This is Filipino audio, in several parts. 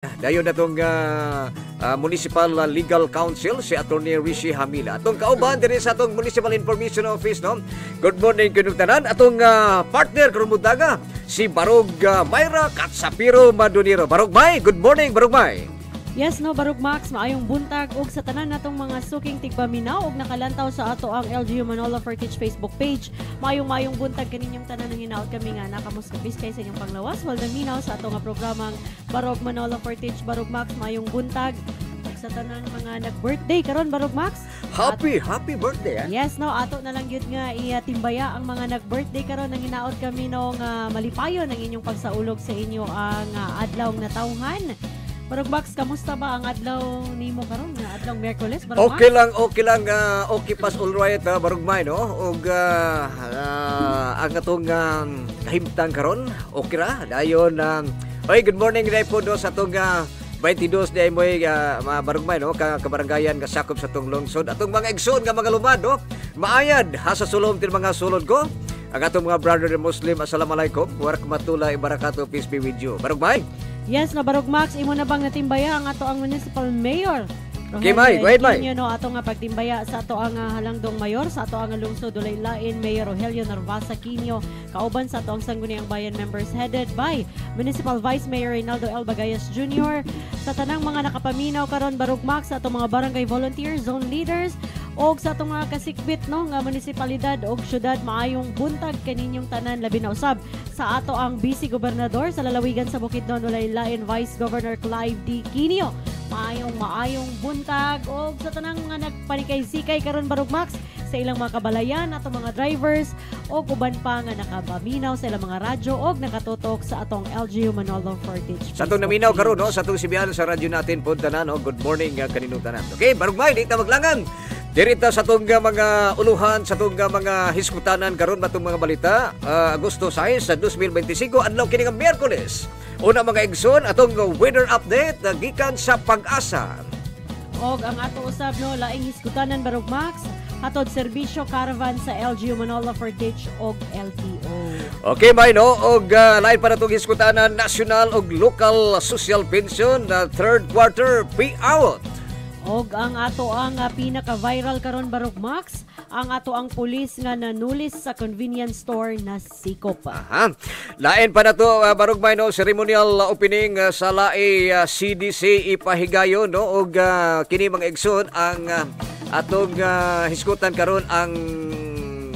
Dayon natong Municipal Legal Council si Attorney Rishi Hamila. Atong kauban diri sa atong Municipal Information Office, no. Good morning kunong tanan. Atong partner karon mudaga si Barog Mayra Katsapiro Maduniro. Barog May, good morning Barog May. Yes, no, Barog Max, maayong buntag og sa tanan natong mga suking tigpaminaw og nakalantaw sa ato ang LGU Manolo Fortich Facebook page. Maayong buntag kaninyong tanan nang hinaot kami nga nakamus kabis kay sa inyong panglawas wal minaw sa ato nga programang Barog Manolo Fortich. Barog Max, maayong buntag ug sa tanan mga nag-birthday karon Barog Max. Happy birthday. Yes, no, ato na lang gyud nga timbaya ang mga nag-birthday karon nang hinaot kami no nga malipayon ang inyong pagsaulog sa inyo ang adlaw nga tawhan. Barog Max, kamusta ba ang adlaw nimo karon nga adlaw Miyerkules? Okay lang, okay pas all right Barog May, no. Og ang atong kahimtang karon okay ra dayon oy, good morning day po do sa atong 22 day mo Barog May, no, kabaranggayan nga sakop sa atong lungsod. Atong mga igsoon nga mga lumad, no. Maayad ha sa sulom til mga sulod ko. Ang atong mga brother Muslim, assalamualaikum wa rahmatullahi wa barakatuh, peace be with you. Barog May. Yes, na Barog Max, imo na bang natimbaya ang ato ang municipal mayor? Okay, May, go ahead, May. No, ato nga pagtimbaya sa ato ang halangdong mayor, sa ato ang lungsod Dulay-Lain, Mayor Rogelio Narvasa Quino, kauban sa ato ang Sangguniang Bayan members headed by Municipal Vice Mayor Reynaldo L. Bagayas Jr. Sa tanang mga nakapaminaw karon Barog Max, sa ato mga barangay volunteers, zone leaders, og sa atong mga kasikbit no nga munisipalidad og syudad, maayong buntag kaninyong tanan labi na usab sa ato ang Vice Gobernador sa lalawigan sa Bukidnon Dulay-Lain, Vice Governor Clive D. Quino. Maayong buntag og sa tanang mga nagpanikay-sikay karon Barog Max sa ilang mga kabalayan, ato mga drivers o uban pa nga nakapaminaw sa ilang mga radyo og nakatutok sa atong LGU Manolo Fortich. Sa atong naminaw karon, no, sa atong sibihan sa radyo natin punta na, no. Good morning kaninong tanan. Okay, Barog May, di ta maglangan. Dirita sa itong mga uluhan, sa itong mga hiskutanan karon batong mga balita, Agosto 6 sa 2025, adlaw kini nga Miyerkules. Una mga igsoon, atong weather update gikan sa Pag-asa. Og ang ato usab no laing hiskutanan Barog Max, hatod serbisyo caravan sa LGU Manolo Fortich og LTO. Okay, May, no, og lain pa natong hiskutanan national og local social pension na third quarter payout. Og ang ato ang pinaka-viral karon Barog Max, ang ato ang pulis nga nanulis sa convenience store na Sikop. Aha. Lain pa na to Barog May, no, ceremonial opening sa lae CDC ipahigayon, no, og kini mga igsoon ang atong hiskutan karon ang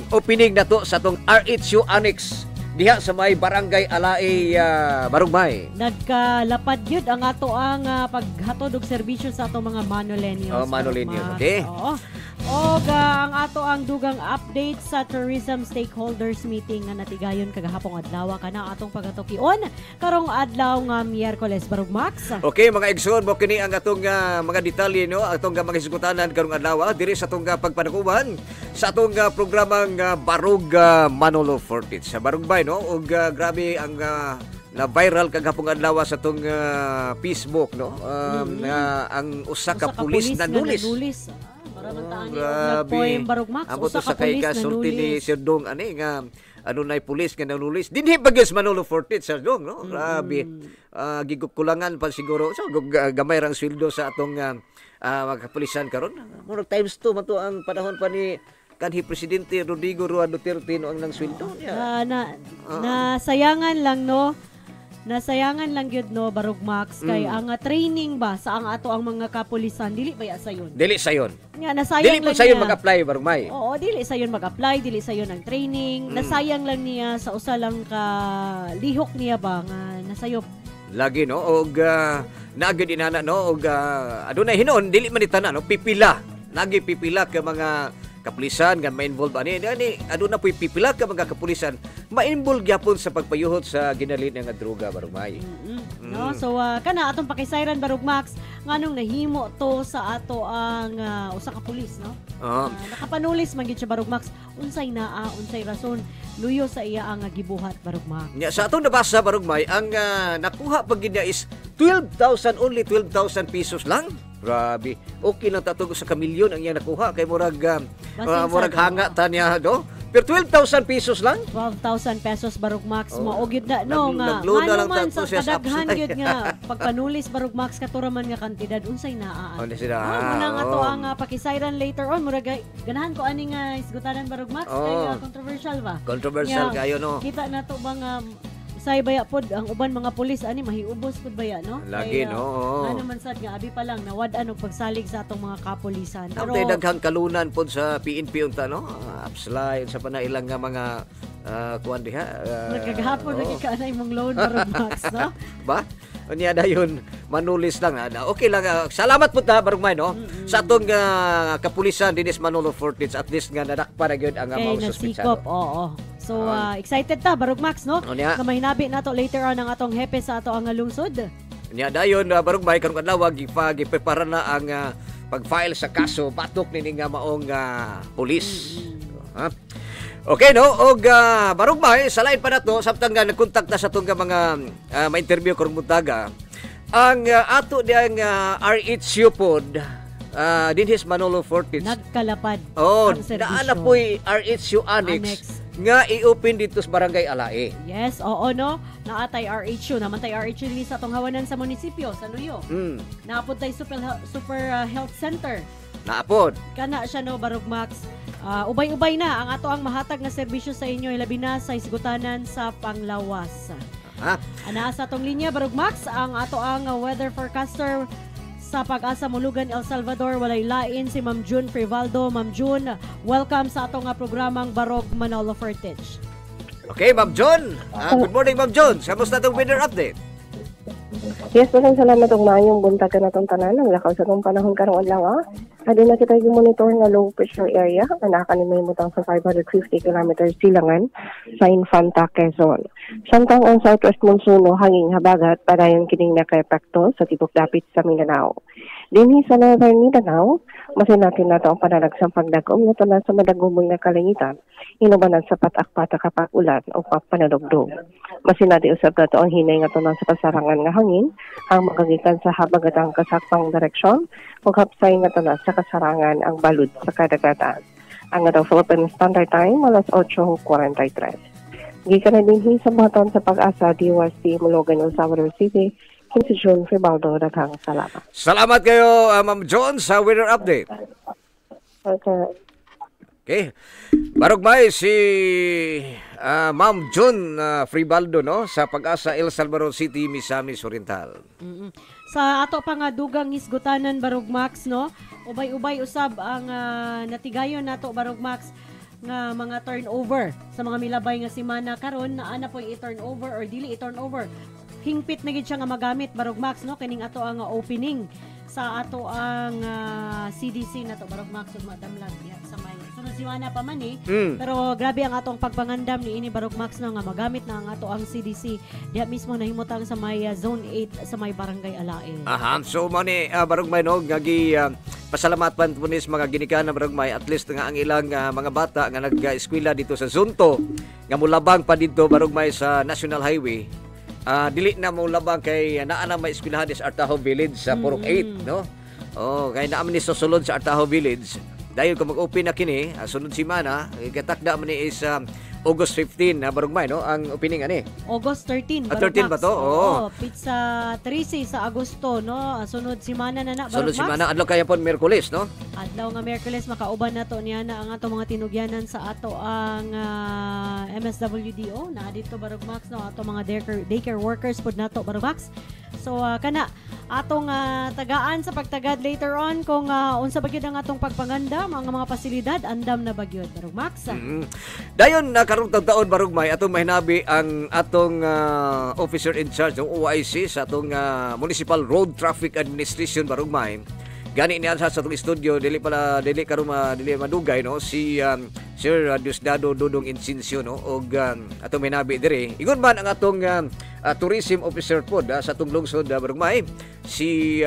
opening nato sa atong RHU Annex diha sa may barangay Alai Barog May. Nagkalapad yun ang ato ang paghatod og serbisyo sa ato mga Manolenials. Oh, Manolenials, okay. Oo. O ang ato ang dugang update sa tourism stakeholders meeting nga natigayon kagahapong adlaw kana atong pagatukion karong adlaw nga Miyerkules Barog Max. Okay, mga igsoon, mo kini ang atong mga detalye, no, atong mga hiskutanan karong adlaw diri sa atong pagpanakuban sa atong programang Barog Manolo Fortich. Sa Barog Bay, no, og grabe ang na viral kagahapong adlaw sa atong Facebook, no, ang usa ka pulis nanulis. Grabe. Barog Max, amo to sa kay kasulti ni Sir Dong ani nga nay pulis nga nanulis dinhi bagis Manolo Fortich Sir Dong, no. Grabe. Gigukulangan pa siguro so gamay rang sweldo sa atong mga kapulisan karon. Murag times 2 man to ang panahon pa ni kanhi presidente Rodrigo Roa Duterte no ang nang sweldo niya. Nasayangan lang, no. Nasayangan lang gyud, no, Barog Max, kay ang training ba sa ang ato ang mga kapulisan dili ba sayon? Dili sayon. Nga nasayang dili lang sayon niya. mag-apply Barog May. Oo, dili sayon mag-apply, dili sayon ang training. Nasayang lang niya sa usa lang ka lihok niya ba nga nasayop. Lagi, no, og naagid inana, no, og adunay hinon dili man itana, no, pipila. Lagi pipila ka mga kapulisan nga ma-involve ani aduna po'y pipila ka mga kapulisan ma-involve gyapon sa pagpayuhot sa ginalin nga droga Barog May. No, so kana atong pakisayran Barog Max nganong nahimo to sa ato ang usa ka pulis, no. Nakapanulis man gyud siya Barog Max unsay unsay rason luyo sa iya ang gibuhat Barog Max. Nya sa atong nabasa Barog May ang nakuha pag niya is 12,000 only 12,000 pesos lang. Grabe. Okay lang tatog sa kamilyon ang iya nakuha kay murag hanga ta niya, do. Pero 12,000 pesos lang? 12,000 pesos barog max Oh, mo og gyud na no nga nagload na lang man tapos sa siya sa kadaghan apply. gyud nga pagpanulis barog max katuraman nga kantidad unsay naa. Oh, di sila. Muna nga to Oh. ang pakisayran later on murag ganahan ko ani nga isgutanan barog max kay Oh. controversial ba. Controversial Yeah. kayo, no? Kita na to ba nga say baya pod ang uban mga pulis ani mahiubos pod baya no. Lagi, no? Oo. Ano man sad nga abi pa lang nawad-an og pagsalig sa atong mga kapulisan. Ang tayo daghang kalunan po sa PNP unta, no? Upslide sa panailang nga mga kuwan diha. Nagkagahapon lagi ka na imong load barog max no. Ba? Unya dayon manulis lang. Okay lang. Salamat po ta barugmay, no? Sa atong kapulisan dinis Manolo Fortich, at least nga nadakpa na gyud ang Kay mga nasikop, suspitsado. oo. So, excited ta, Barog Max, no? O niya. Na mahinabi na to later on ang atong hepe sa ato ang lungsod. Nya dayon barugmay karong adlaw giprepara na ang pag-file sa kaso batok nini nga maong pulis. Ha? Okay, no? Og barugmay sa lain pa nato samtang nga nagkontak na sa atong mga ma-interview karong buntaga. Ang ato diyang RHU pod dinhis Manolo Fortich. Nagkalapad Oh, ang serbisyo. naana po'y RHU Annex nga i-open dito sa Barangay Alae. Yes, oo, no? Naatay RHU. Namantay RHU din sa atong hawanan sa munisipyo, sa Nuyo. Naapod tay super health center. Naapod. Kana siya, no, Barog Max. Ubay-ubay na ang ato ang mahatag na serbisyo sa inyo, labi na sa isgutanan sa panglawas. Ha? Ana sa atong linya, Barog Max, ang ato ang weather forecaster sa Pag-asa Mulugan, El Salvador, walay lain si Ma'am June Frivaldo. Ma'am June, welcome sa atong programang Barog Manolo Fortich. Okay, Ma'am John. Good morning, Ma'am John. Kamusta itong weather update? Yes, maraming salamat og maayong buntag ka natong tanan. Ang lakaw sa itong panahon karong adlaw. Adi na kita monitor nga low pressure area. Anak ni may mutang sa 550 km silangan sa Infanta, Quezon. Samtang ang southwest monsuno hanging habagat padayon kining naka-epekto sa tibok dapit sa Mindanao. Dinhi sa northern Mindanao, masin natin nato ang panalagsang pagdagom nga tanan sa madagumong nga kalangitan. Inubanan sa patak-patak kapag ulan o panadugdog. Masin natin usab nato ang hinay nga tanan sa pasarangan nga hangin ang magagikan sa habagatang kasakpang direksyon ug hapsay nga tanan sa kasarangan ang balud sa kadagatan. Ang ato Philippine Standard Time alas 8:43. Gikan na dinhi sa baton sa Pag-asa DOST Mulugan, El Salvador City. Si June Fribaldo, daghang salamat. Salamat kayo, Ma'am John, sa weather update. Okay. Okay. Barugmay si Ma'am June Fribaldo, no? Sa Pag-asa El Salvador City, Misamis Oriental. Sa ato pa nga dugang hisgutanan, Barog Max, no? Ubay-ubay usab ang natigayon nato, Barog Max, nga mga turnover sa mga milabay nga simana karon na ana po i-turnover or dili i-turnover. Hingpit na gid siya nga magamit, Barog Max, no? Kining ato ang opening sa ato ang CDC na to, Barog Max, ug madamlag ya sa may sunod simana pa man pero grabe ang atong pagpangandam ni ini, Barog Max, no, nga magamit na ang ato ang CDC diha mismo nahimutang sa may zone 8 sa may Barangay Alae. Aha, so mani barugmay, no, gagi pasalamatan po nis mga ginikanan na barugmay, at least nga ang ilang mga bata nga nag-eskwela dito sa Zunto nga mulabang pa dito barugmay sa National Highway. Dili na mo labang kay naa na may eskwelahan sa Artaho Village sa Purok 8, no? Oh, kay naa man ni susulod sa Artaho Village. Dahil kung mag-open na kini, sunod simana, katakda man ni is August 15 na barugmay, no? Ang opening ani. August 13, Barog 13 ba Max. to? Oo. Pizza 13 sa Agosto, no? Sunod simana na na, Barog Sunod Max. simana adlaw kaya pon Miyerkules, no? Adlaw nga Miyerkules makauban nato niya na ang ato mga tinugyanan sa ato ang MSWDO na dito, Barog Max, no, ato mga daycare workers pod nato, Barog Max. So kana atong tagaan sa pagtagad later on kung unsa ba gyud ang atong pagpangandam ang mga pasilidad andam na ba gyud, Barog Max. Dayon karong taon barugmay atong mahinabi ang atong officer in charge ng OIC sa atong Municipal Road Traffic Administration barugmay. Gani niya sa atong studio dili karon dili madugay, no, si Sir Diosdado Dudong Insincio, no, og atong mahinabi dire ingon man ang atong tourism officer pod sa atong lungsod barugmay, si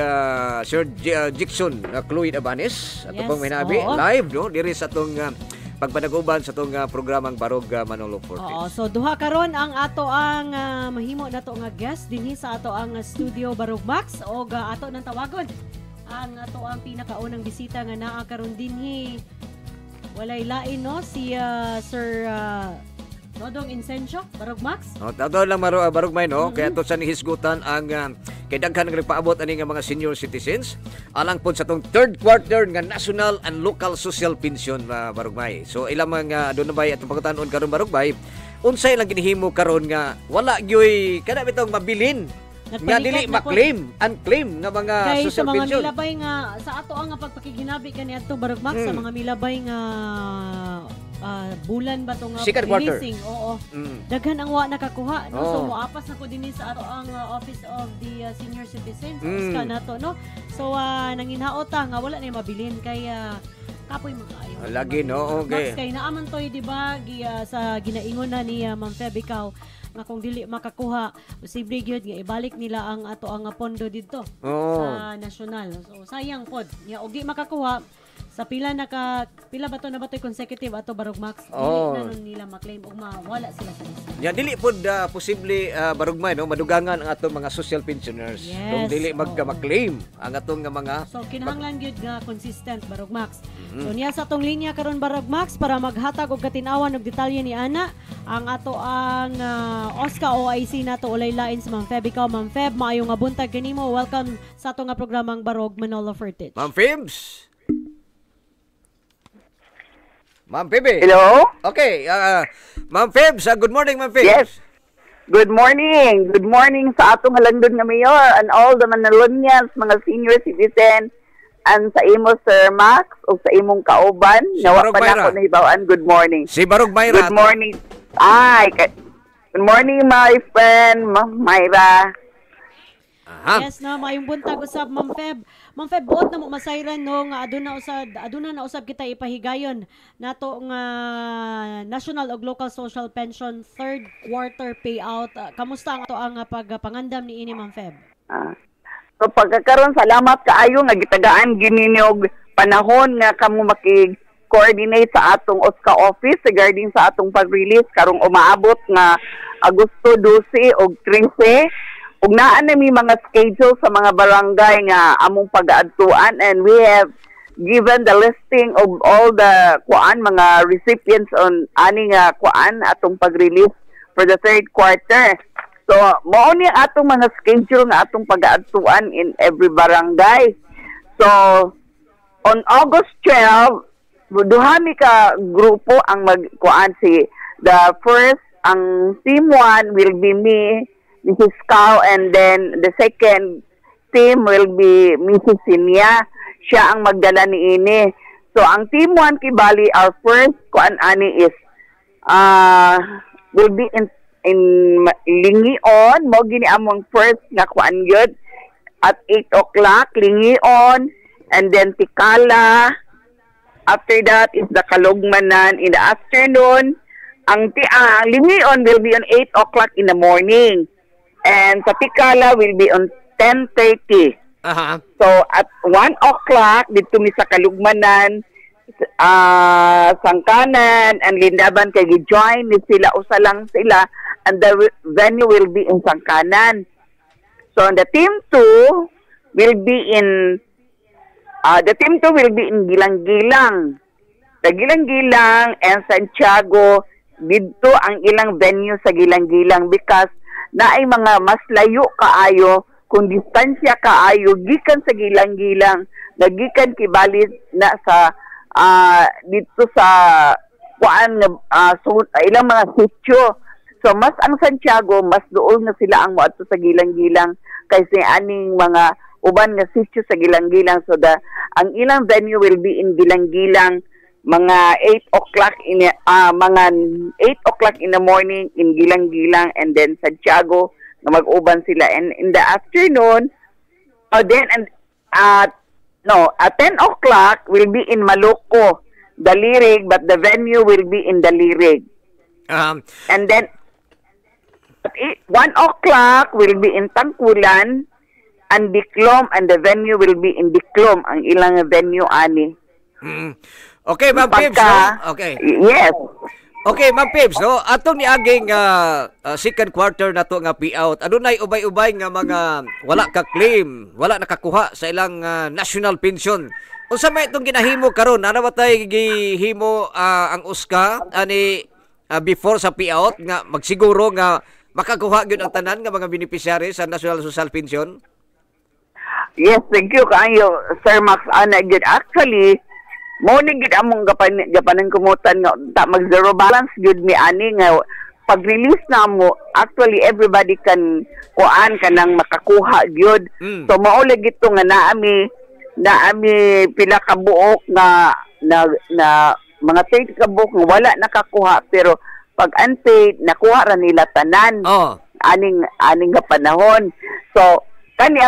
Sir Jackson Chloe Abanes atong pang mahinabi live, no, dire sa atong pagpanaguban sa itong programang Barog Manolo Fortich. Oo, so duha karon ang ato ang mahimo nato nga guest dinhi sa ato ang studio, Barog Max, o ato nang tawagon ang ato ang pinakaunang bisita nga naa karon dinhi. Walay lain no si Sir Nodong Incensio, Barog Max. Tato lang barugmay no, kaya to sa nihisgutan ang kay daghan nga nagpaabot ani nga mga senior citizens alang pod sa tong third quarter nga national and local social pension barugmay. So ilang mga doon na bay atong pagkutanon karon barugmay, unsay lang ginihimo karon nga wala gyoy kada bitong mabilin nga dili ma-claim, unclaim nga mga kay social sa mga pension. milabay nga sa ato ang pagpakiginabi kani adto Barog Max sa mga milabay nga bulan ba to nga Second quarter. releasing, oo. Daghan ang wa nakakuha no. So moapas na ko dinhi sa ato ang Office of the Senior Citizens OSCA nato no. So nanginhaot nga wala na mabilin kay kapoy magkaayo. Lagi no, okay. Kay naaman toy di ba sa ginaingon na ni Ma'am Feb ikaw nga kung dili makakuha posible gyud nga ibalik nila ang ato ang pondo didto sa nasyonal. So sayang pod nga og di makakuha sa pila ba to na ba to'y consecutive ato Barog Max dili na nun nila maklaim o mawala sila sa lista. Ya dili pod posible barugmay no madugangan ang atong mga social pensioners. Yes, Kung dili magka-claim ang atong nga mga so kinahanglan gyud nga consistent Barog Max. So niya sa atong linya karon Barog Max para maghatag og katinawan og detalye ni ana ang ato ang OSCA OIC nato ulay lain sa Ma'am Feb. Ikaw Ma'am Feb, maayo nga buntag kanimo. Welcome sa ato nga programang Barog Manolo Fertich. Ma'am Febs. Ma'am Pebe. Hello? Okay, Ma'am Febs, good morning Ma'am Febs. Yes. Good morning. Good morning sa atong halangdon nga mayor and all the Manalonians, mga senior citizen, and sa imo Sir Max o sa imong kauban. Si Nawa Barog pa na Mayra. ako nahibawaan. Good morning. Si Barog Mayra. Good morning. Good morning my friend, Myra. Aha. Yes no, maayong buntag usab Ma'am Feb. Ma'am Feb, buot na mo masayran no nga aduna na usab kita ipahigayon nato nga national ug local social pension third quarter payout. Kamusta ang ato ang pagpangandam ni ini Ma'am Feb? So pagkakaroon salamat kaayo nga gitagaan gininog panahon nga kamo makig-coordinate sa atong OSCA office regarding sa atong pag-release karong umaabot nga Agosto 12 ug 13. Ug naa na mi mga schedule sa mga barangay nga among pag-aadtuan, and we have given the listing of all the mga recipients on ani nga atong pag-release for the third quarter. So mao ni atong mga schedule nga atong pag-aadtuan in every barangay. So on August 12 duha mi ka grupo ang si the first ang team 1 will be me, Mrs. Cao, and then the second team will be Mrs. Sinya. Siya ang magdala ni ini. So ang team 1 kibali, our first ani is will be in Lingion. Mo gini among first nga gyud at 8 o'clock Lingion, and then Tikala. After that is the Kalugmanan in the afternoon. Ang Lingion will be on 8 o'clock in the morning. And sa Tikala will be on 10:30. So at 1 o'clock dito mi sa Kalugmanan, Sangkanan and Lindaban kay gi-join ni sila usa lang sila, and the venue will be in Sangkanan. So the team 2 will be in Gilang-Gilang. Sa Gilang-Gilang and Santiago dito ang ilang venue sa Gilang-Gilang because naay mga mas layo kaayo kung distansya kaayo gikan sa Gilang-Gilang nagikan kibali na sa dito sa ilang mga sitio. So mas ang Santiago mas duol nga sila ang moadto sa Gilang-Gilang kaysa aning mga uban nga sitio sa Gilang-Gilang. So ang ilang venue will be in Gilang-Gilang mga 8 o'clock in the morning in Gilang-Gilang, and then Santiago na mag-uban sila, and in the afternoon at 10 o'clock will be in Maluco, Dalirig, but the venue will be in Dalirig. And then at 1 o'clock will be in Tangkulan and Diklom, and the venue will be in Diklom ang ilang venue ani. Okay, Ma'am Febs, no? Okay. Yes. Okay, Ma'am Pips, no? Atong niaging second quarter na to nga payout. Adunay ubay-ubay nga mga wala ka claim, wala nakakuha sa ilang national pension. Unsa may itong ginahimo karon? Ano ba tay gihimo ang USCA ani before sa payout nga magsiguro nga makakuha gyud ang tanan nga mga beneficiary sa National Social Pension? Yes, thank you kayo, Sir Max. Ana gyud actually mo ni gid among gapanan kumutan nga mag zero balance gyud mi ani nga pag-release na mo, actually everybody can kuan kanang makakuha gyud. So mao lagi to nga naami pila ka buok na mga 30 ka buok nga wala nakakuha pero pag unpaid nakuha ra nila tanan. Aning nga panahon. So kani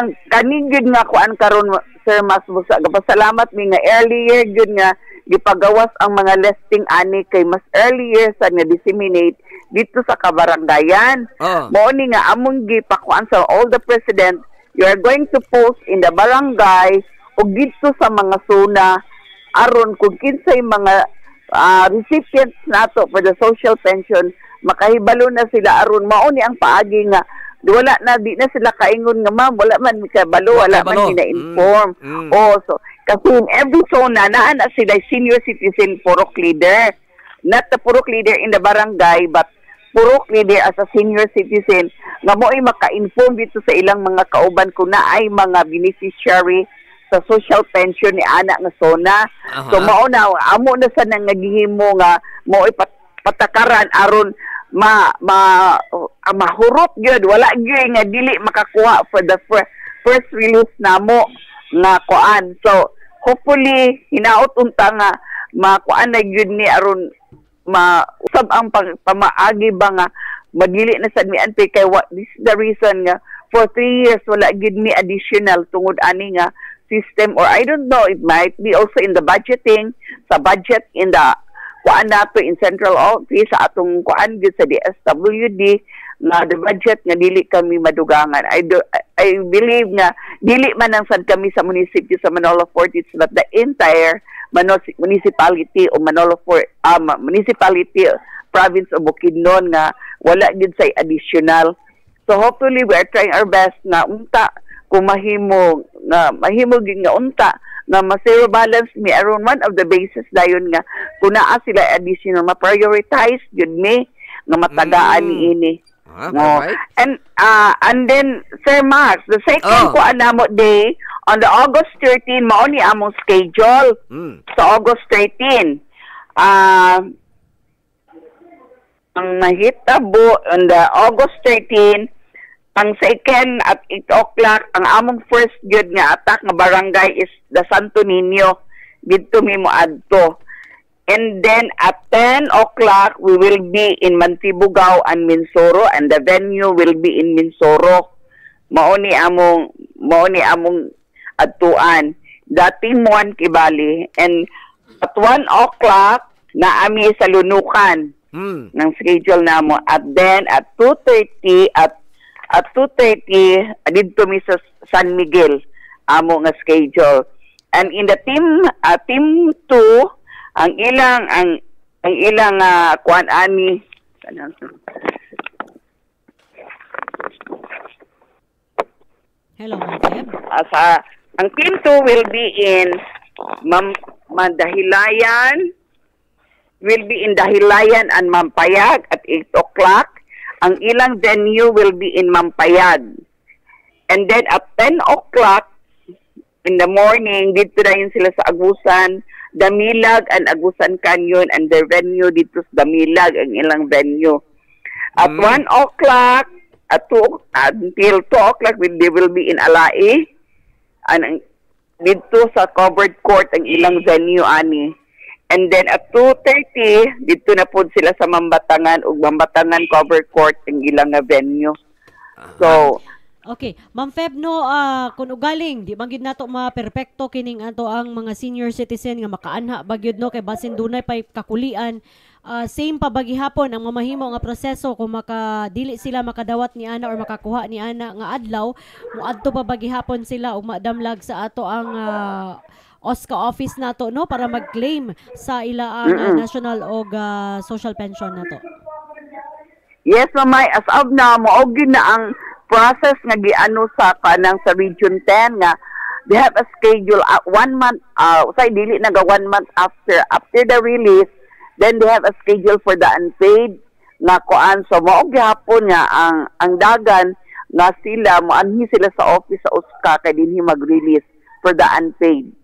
gyud nga kuan karon Sir Mas Busa, gapasalamat mi nga earlier gyud nga gipagawas ang mga listing ani kay mas earlier sa nga disseminate dito sa kabarangayan. Mao ni nga among gipakuan sa all the president, you are going to post in the barangay o dito sa mga zona aron kung kinsay mga recipients nato for the social pension makahibalo na sila aron mao ni ang paagi nga wala na di na sila kaingon nga ma'am wala man mikabalo wala man gina-inform. So kasi in every zona naa na sila senior citizen purok leader, not the purok leader in the barangay but purok leader as a senior citizen nga mo ay maka-inform dito sa ilang mga kauban kung na ay mga beneficiary sa social pension ni ana nga zona. So mao na amo na sa nangagihimo nga mo ay patakaran aron mahurot gyud wala gyud nga dili makakuha for the first release namo nga kuan. So hopefully hinaot unta nga makuan na gyud ni aron mausab ang pamaagi ba nga madili na sad mi anti kay this is the reason nga for 3 years wala gyud mi additional tungod ani nga system or I don't know, it might be also in the budgeting sa budget in the kuan nato in central office sa atong kuan gyud sa DSWD na the budget nga dili kami madugangan. I believe nga dili man ang sad kami sa munisipyo sa Manolo Fort, it's not the entire municipality o Manolo Fort municipality province of Bukidnon nga wala gyud say additional. So hopefully we are trying our best na unta kung mahimo gyud nga unta nga ma-zero balance mi around one of the bases dayon nga kung naa sila additional ma-prioritize yun mi nga matagaan ini. And then Sir Max, the second ko anamo day on the August 13 mao ni among schedule sa August 13. Ang mahitabo on the August 13 ang second at 8 o'clock, ang among first gyud nga attack nga barangay is the Santo Niño. Dito mi mo adto. And then at 10 o'clock, we will be in Mantibugao and Minsoro and the venue will be in Minsoro. Mao ni among adtuan. Dating Muan Kibali. And at 1 o'clock, naami sa Lunukan ng schedule namo. At then at 2:30 dito mi sa San Miguel amo nga schedule. And in the team 2 ang ilang kuan ani Hello, Ma'am. Ang team 2 will be in Dahilayan and Mampayag at 8 o'clock. Ang ilang venue will be in Mampayag. And then at 10 o'clock in the morning, dito na yun sila sa Agusan, Damilag and Agusan Canyon, and their venue dito sa Damilag, ang ilang venue. At 1 o'clock, until 2 o'clock, they will be in Alai. And dito sa covered court, ang ilang venue, ani. And then at 2:30, dito na po sila sa Mambatangan ug Mambatangan cover court ang ilang venue. So, okay, Ma'am Feb no kun ugaling di man gid nato ma-perpekto kining ato ang mga senior citizen nga makaanha bagyod no kay basin dunay pay kakulian. Same pa bagihapon ang mamahimo nga proseso kung dili sila makadawat ni ana or makakuha ni ana nga adlaw, moadto pa bagihapon sila ug madamlag sa ato ang OSCA office nato no para mag-claim sa ilaang national o social pension nato. Yes, mamay, as of na, maogi na ang process nga giano sa kanang sa Region 10 nga they have a schedule 1 month, say dili na ga 1 month after the release, then they have a schedule for the unpaid nga kuan. So maogi hapon nga ang dagan nga sila moanhi sila sa office sa OSCA kay dinhi mag-release for the unpaid.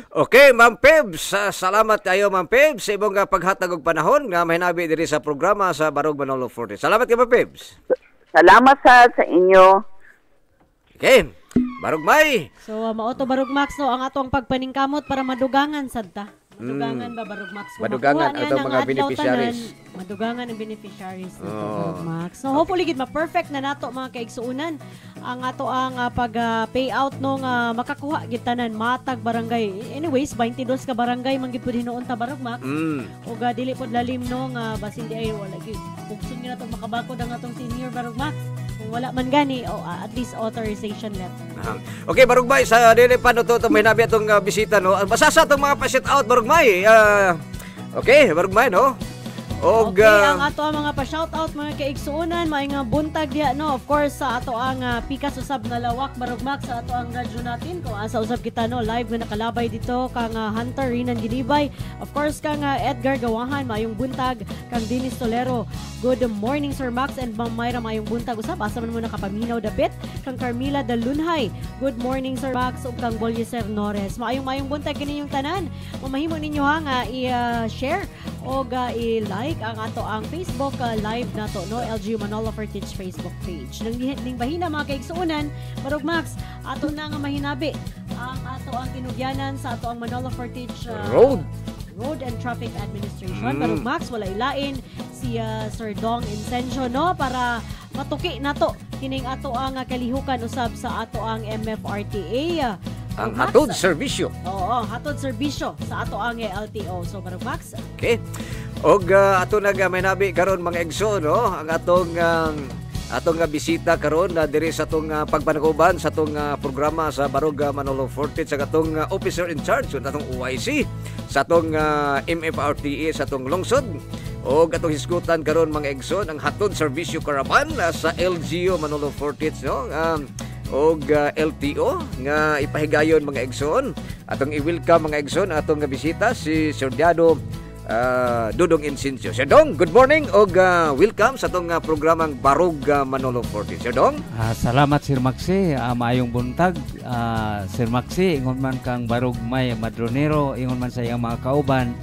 Okay, Ma'am Pebs, salamat kayo Ma'am Pebs sa imong paghatag og panahon nga mahinabi diri sa programa sa Barog Manolo Forte. Salamat kay Ma'am Pebs. Salamat sa inyo. Okay, Barog May. So mao to Barog Max no ang atong pagpaningkamot para madugangan sadta. Madugangan ba Barog Max? Kung Madugangan makuha niya atong ng mga adlaw beneficiaries. tanan, madugangan ang beneficiaries nito Barog Max. So hopefully gid ma-perfect na nato mga kaigsuunan ang ato ang pag-payout nung makakuha gid tanan matag barangay. Anyways, 22 ka barangay man gid pud hinuon ta Barog Max. Ug dili pod lalim no nga basin di ay wala gid. Kugson gyud nato makabakod ang atong senior Barog Max. Kung wala man gani at least authorization letter. Okay, Barog May, sa dili pa no to mahinabi atong bisita no. Basasa atong mga pa-shout out Barog May. Okay, Barog May no. Og okay, ang ato ang mga pa-shoutout mga kaigsuunan, may nga buntag diha no. Of course sa ato ang pikas usab nga lawak Barog Max sa ato ang radyo natin. Kung asa usab kita no, live nga nakalabay dito kang Hunter Rinan Ginibay. Of course kang Edgar Gawahan, mayong buntag kang Dennis Tolero. Good morning Sir Max and Ma'am Myra, mayong buntag usab. Asa man mo nakapaminaw dapit kang Carmila Dalunhay. Good morning Sir Max ug kang Bolyeser Nores. Mayong buntag kaninyong tanan. Mamahimo ninyo ha nga i-share o i-like ang ato ang Facebook live nato no, LGU Manolo Fortich Facebook page. Ning bahina mga kaigsuunan, Barog Max, ato na nga mahinabi ang ato ang tinugyanan sa ato ang Manolo Fortich Road and Traffic Administration. Barog Max, wala ilain si Sir Dong Incencio no para matuki nato kining ato ang kalihukan usab sa ato ang MFRTA. ang hatod serbisyo. Oo, hatod serbisyo sa ato ang LTO. So Barog Max. Okay. Og ato may nabi karon mga egso no, ang atong bisita karon diri sa atong pagpanakuban sa atong programa sa Barog Manolo Forte sa atong officer in charge sa atong OIC sa atong MFRTA sa atong lungsod. Og atong hisgutan karon mga egso ang hatod serbisyo karavan sa LGU Manolo Forte no. Og LTO nga ipahigayon mga egson. Atong i-welcome mga egson atong bisita si Sir Diado Dudong Incencio. Sir Dong, good morning og welcome sa atong programang Barog Manolo Forte. Sir Dong. Salamat Sir Maxi, maayong buntag. Sir Maxi, ingon man kang Barog May Madronero, ingon man sa iyang mga kauban.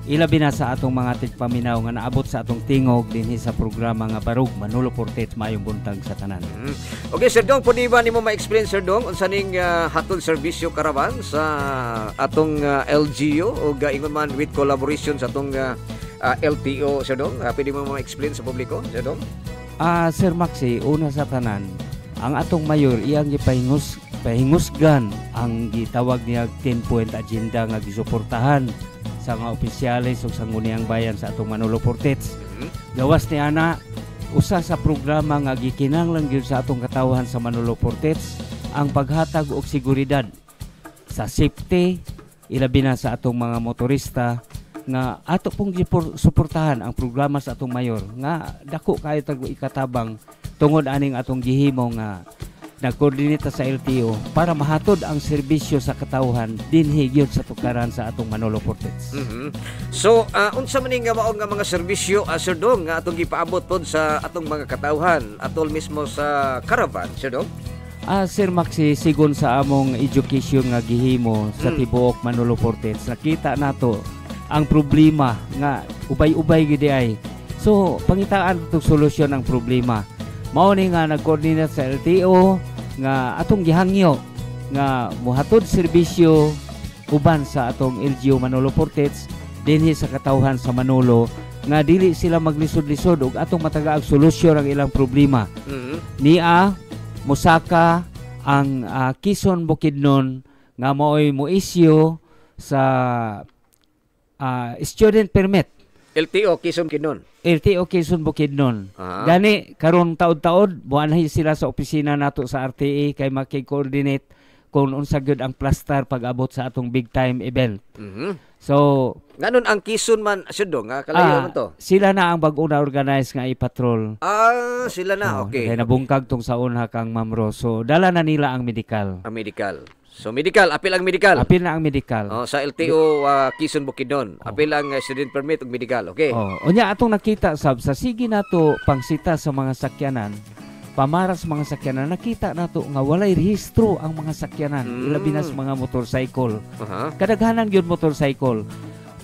Ilabi na sa atong mga tigpaminaw nga naabot sa atong tingog dinhi sa programa nga Barog Manolo Forte maayong buntag sa tanan. Okay Sir Dong, pwede ba nimo ma-explain Sir Dong unsa ning hatod serbisyo karavan sa atong LGU o ingon man with collaboration sa atong LTO Sir Dong? Pwede mo ma-explain sa publiko Sir Dong? Sir Maxi, una sa tanan, ang atong mayor iyang pahingusgan ang gitawag niya 10-point agenda nga gisuportahan sa mga opisyalis ug sangguniang bayan sa atong Manolo Forte. Gawas ni ana usa sa programa nga gikinahanglan gyud sa atong katawhan sa Manolo Forte ang paghatag og seguridad sa safety ilabi na sa atong mga motorista nga ato pong suportahan ang programa sa atong mayor nga dako kayo tag ikatabang tungod aning atong gihimo nga nagkoordinita sa LTO para mahatod ang serbisyo sa katawhan dinhi gyud sa tukaran sa atong Manolo Forte. So, unsa man nga mao nga mga serbisyo Sir Dong nga atong gipaabot pod sa atong mga katawhan atol mismo sa caravan Sir Dong? Sir Maxi, sigon sa among education nga gihimo sa tibuok Manolo Forte, nakita nato ang problema nga ubay-ubay gid ay. So, pangitaan tug solusyon ang problema. Mao ni nga nag-coordinate sa LTO nga atong gihangyo nga mohatod serbisyo uban sa atong LGU Manolo Forte dinhi sa katawhan sa Manolo nga dili sila maglisod-lisod ug atong matagaag solusyon ang ilang problema. Nia mosaka ang Quezon Bukidnon nga maoy moisyo sa student permit. LTO Quezon Bukidnon. LTO Quezon Bukidnon. Gani karon taod-taod buanay sila sa opisina nato sa RTA kay maki-coordinate kung unsa gyud ang plaster pag-abot sa atong big time event. So Ganon ang Quezon man Sudong, kalayo man to. sila na ang bag-o na organize nga ipatrol. Sila na, okay. Kaya nabungkag tong sa una kang Ma'am Ros. So dala na nila ang medical. Ang medical. So medical, apil ang medical. Apil na ang medical. Sa LTO Quezon Bukidnon, apil ang student permit ug medical, okay? Unya atong nakita sa sige nato pangsita sa mga sakyanan, pamaras mga sakyanan, nakita nato nga walay rehistro ang mga sakyanan, ilabi na sa mga motorcycle. Kadaghanan gyud motorcycle.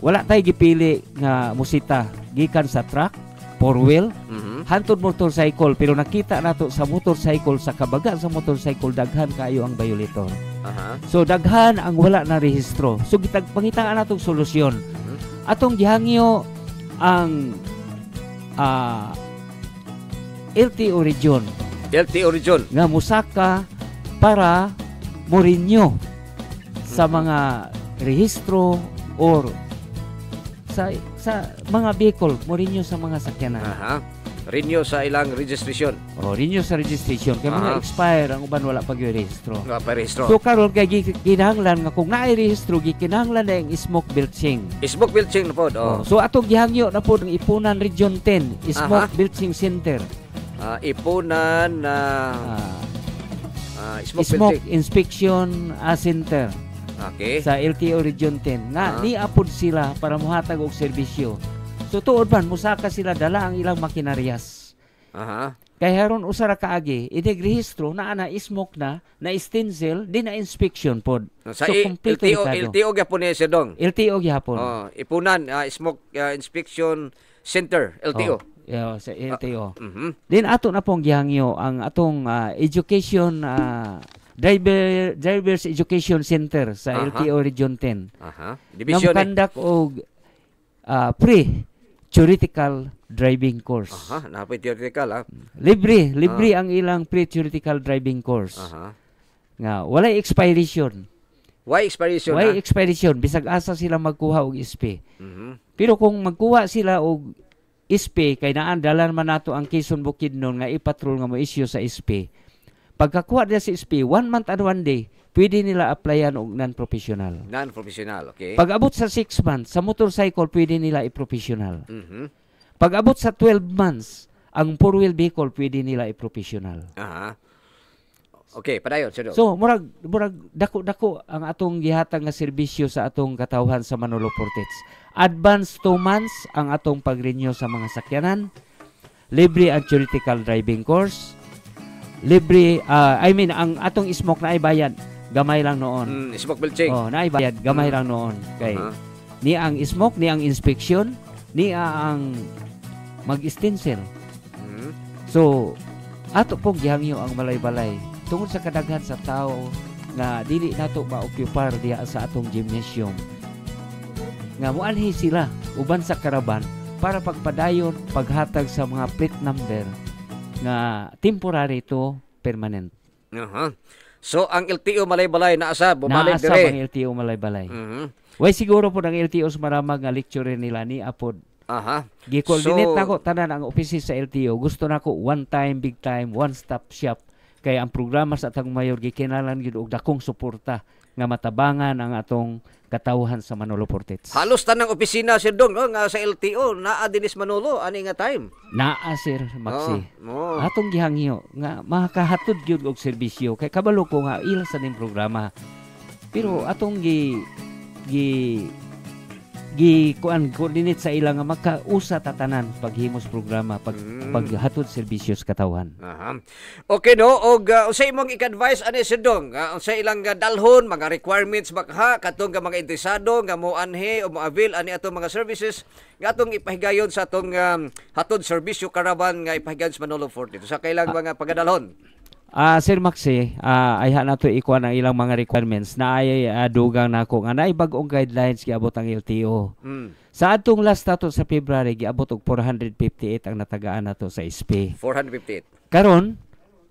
Wala tay gipili nga musita gikan sa truck, four wheel, hantod motorcycle, pero nakita nato sa motorcycle, sa kabaga sa motorcycle daghan kayo ang violator. So daghan ang wala na rehistro. So pangitaan natong solusyon. Atong gihangyo ang LTO region. LTO region Nga musaka para morinyo sa mga rehistro or sa mga vehicle, morinyo sa mga sakyanan. Renew sa ilang registration. Renew sa registration kay mga expire ang uban wala pag rehistro. Pa-rehistro. So karon kay kinahanglan nga kung naay rehistro kinahanglan na ang smoke belching. Smoke belching na pod. So atong gihangyo na pod ang Ipunan Region 10 Smoke Belching Center. Ipunan na smoke inspection center. Okay. Sa LTO Region 10 nga niapod sila para mohatag og serbisyo. So tuod man musaka sila dala ang ilang makinarias. Kay haron usara kaagi idigrehistro na smoke na stencil di na inspection pod. Sa LTO gyapon ni Sudong. LTO gyapon. Ipunan smoke inspection center LTO. Sa LTO. Din ato na pong gihangyo ang atong education drivers education center sa LTO Region 10. Division conduct og pre-theoretical driving course. Napay theoretical Libre ang ilang pre-theoretical driving course. Nga walay expiration. Why expiration? Why expiration bisag asa sila magkuha og SP. Pero kung magkuha sila og SP kay naa dalan man nato ang Quezon Bukidnon nga ipatrol nga mo issue sa SP. Pagkakuha nila sa SP 1 month and 1 day, pwede nila applyan og non-professional. Non-professional, okay. Pag abot sa 6 months sa motorcycle pwede nila i-professional. Pag abot sa 12 months ang four-wheel vehicle pwede nila i-professional. Okay, padayon Sudong. So murag dako-dako ang atong gihatag nga serbisyo sa atong katawhan sa Manolo Portets. Advance 2 months ang atong pag-renew sa mga sakyanan. Libre ang theoretical driving course. Libre ang atong smoke na ibayad gamay lang noon. Smoke belching. Na ibayad gamay lang noon kay ni ang smoke, ni ang inspection, ni ang mag-stencil. So ato pong gihangyo ang balay-balay tungod sa kadaghan sa tao nga dili nato ma-occupy diha sa atong gymnasium. Nga moanhi sila uban sa karaban para pagpadayon paghatag sa mga plate number nga temporary to permanent. So ang LTO Malaybalay naasa bumalik dire. Naasa ang LTO Malaybalay. Way siguro po ang LTO sa maramag nga lecturer nila ni apod. Gi-coordinate nako tanan ang office sa LTO. Gusto nako one time, big time, one stop shop. Kaya ang programa sa atong mayor gikinahanglan gyud og dakong suporta nga matabangan ang atong katawhan sa Manolo Portets. Halos tanang opisina Sudong nga sa LTO naa dinis Manolo ani nga time. Naa sir Maxi. Atong gihangyo nga makahatod gyud og serbisyo kay kabalo ko nga ila sa ning programa. Pero atong coordinate sa ilang nga magkausa tatanan paghimos programa paghatod serbisyo sa katawhan. Okay no og unsay imong ik-advise ani Sudong unsay ilang dalhon mga requirements baka katong mga interesado nga mo anhe o mo avail ani atong mga services nga atong ipahigayon sa atong hatod serbisyo karaban nga ipahigayon sa Manolo Forte sa kailang mga pagadalhon. Sir Maxi, ayha na to ikuan ang ilang mga requirements na ay dugang nako nga naay bag-ong guidelines giabot ang LTO. Sa atong last nato sa February giabot og 458 ang natagaan nato sa SP. 458. Karon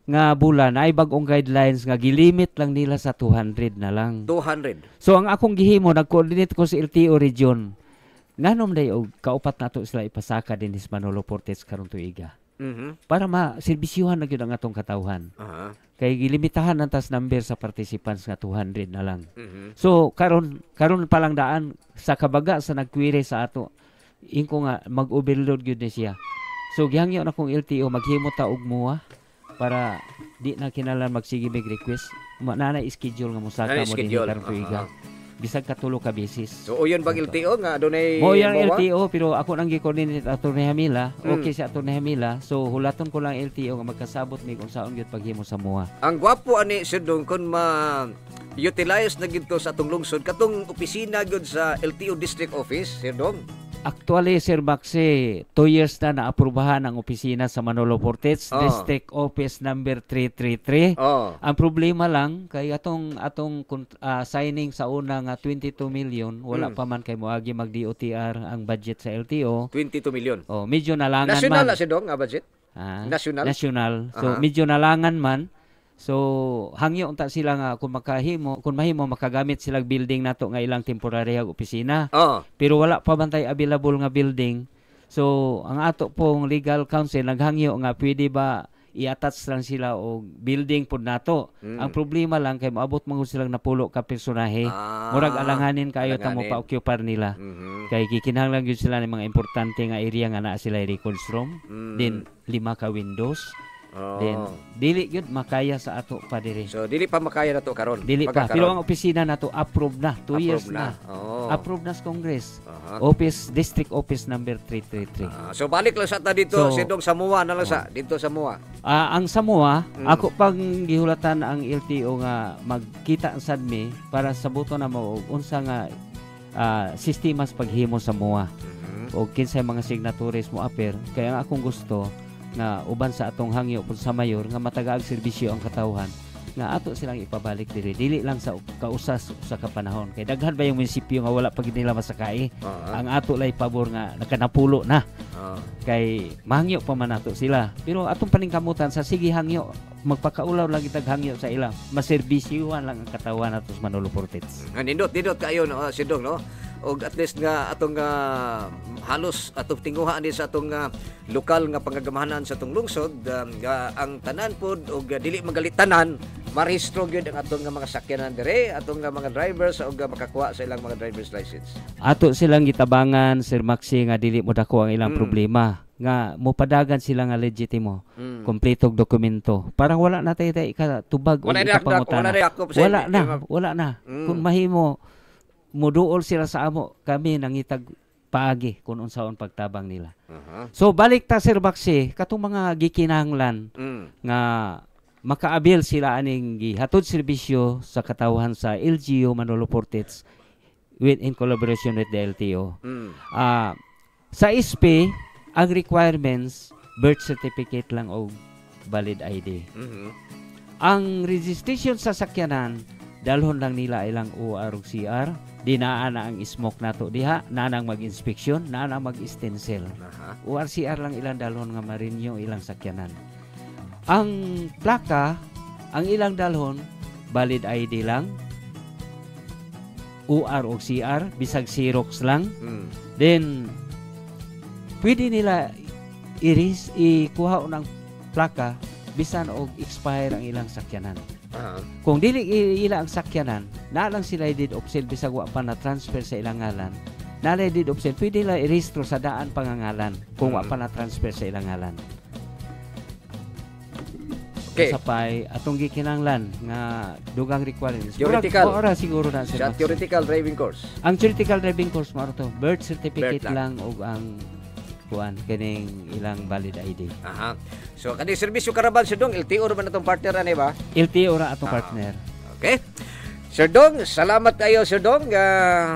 nga bulan naay bag-ong guidelines nga gilimit lang nila sa 200 na lang. 200. So ang akong gihimo nag-coordinate ko sa LTO region. Nganom day og kaupat nato sila ipasaka din sa Manolo Portets karon tuiga. para maserbisyuhan na gyud ang atong katawhan. Aha. Kay gilimitahan ang tas number sa participants nga 200 na lang. Mhm. So karon pa lang daan sa kabaga sa nagquery sa ato, ingko nga mag-overload gyud ni siya. So gihangyo na kong LTO maghimo ta og muwa para di na kinahanglan magsige mig request. Manana schedule nga musaka Nanay mo dinhi schedule. karong tuiga. Bisag katulo ka beses. So uyon bang LTO nga adunay Mo yang mawa? LTO pero ako nang gi-coordinate ato ni Hamila. Mm. Okay si ato ni Hamila. So hulaton ko lang LTO nga magkasabot mi kung saon gyud paghimo sa muwa. Ang gwapo ani Sir Dong kun ma-utilize na gid to sa atong lungsod katong opisina gyud sa LTO District Office, Sir Dong. Actually, Sir Maxi, 2 years na naaprubahan ang opisina sa Manolo Fortez, Oh. District Office number 333. Oh. Ang problema lang kay atong signing sa una nga 22 million, wala pa man kay moagi mag DOTR ang budget sa LTO. 22 million. Oh, medyo nalangan National man. na Sir Dong nga budget. National? National. So Aha. medyo nalangan man. So hangyo unta sila nga kung mahimo makagamit sila building nato nga ilang temporary opisina. Oh. Pero wala pa bantay available nga building. So ang ato pong legal counsel naghangyo nga pwede ba i-attach lang sila og building pod nato. Ang problema lang kay moabot man silang napulo ka personahe. Murag alanganin kayo ta mo alanganin. pa-occupy nila. Mhm. Kay gikinahanglan gyud sila ng mga importante nga area nga naa sila records room. Then 5 ka windows. Oh. Then dili gyud makaya sa ato pa diri. So dili pa makaya na to karon. Dili pa. Pagkakaroon. Pero ang opisina nato approved na. 2 years Approve na. Oh. Approved na sa Congress. Aha. Office District Office number 333. So balik lang sa ta dito, So, Sir Dong, Samoa na lang sa dito Samoa. Ang Samoa, ako pang gihulatan ang LTO nga magkita ang sadmi para sabuto na mo og unsa nga sistemas paghimo sa Samoa. O kinsay mga signatories mo appear. Kaya ang akong gusto nga uban sa atong hangyo pud sa mayor nga matagaag serbisyo ang katawhan nga ato silang ipabalik dili lang sa kausas sa kapanahon kay daghan ba yung munisipyo nga wala pa gid nila masakay. Ang ato lay pabor nga nakanapulo na kay mahangyo pa man nato sila pero atong paningkamutan sa sige hangyo magpakaulaw lang itag hangyo sa ilang maserbisyuhan lang ang katawan nato sa Manolo Fortez. Nindot kayo no, Sir Dong, no? Og at least nga atong halos atong tinguhaan din sa atong lokal nga pangagamahanan sa atong lungsod ang tanan pod og dili magalitanan marehistro gyud ang atong nga mga sakyanan dire, atong nga mga drivers og makakuha sa ilang mga driver's license. Ato silang gitabangan Sir Maxi nga dili mo dako ang ilang problema nga mopadagan sila nga legitimo kompletong dokumento para wala na tayo ikatubag o ikapangutana. Wala na. Kung mahimo muduol sila sa amo kami nangitag paagi kung unsaon pagtabang nila. So balik ta Sir Maxi katong mga gikinahanglan nga makaabil sila aning gihatod serbisyo sa katawhan sa LGU Manolo Fortez in collaboration with the LTO. Sa SP ang requirements birth certificate lang o valid ID. Ang registration sa sakyanan dalhon lang nila ilang OR ug CR, dinaan na ang smoke nato diha, nanang mag-inspeksyon, nanang mag-stencil. OR CR lang ilang dalhon nga marinyo ilang sakyanan. Ang plaka, ang ilang dalhon valid ID lang, OR ug CR, bisag Xerox lang. Then pwede nila ikuha ng plaka bisan og expire ang ilang sakyanan. Kung dili ila ang sakyanan, na lang sila deed of sale bisag wa pa na transfer sa ilang ngalan. Na deed of sale pwede la i-rehistro sa daan pangangalan kung wa pa na transfer sa ilang ngalan. Okay. Sapay atong gikinahanglan nga dugang requirements. Theoretical. Ora siguro na Sa theoretical driving course. Ang theoretical driving course mo to, birth certificate Birth lang. lang og ang kuan kining ilang valid ID. So kani serbisyo karaban Sir Dong, LTO ra man atong partner ani ba? LTO ra atong partner. Okay. Sir Dong, salamat kayo Sir Dong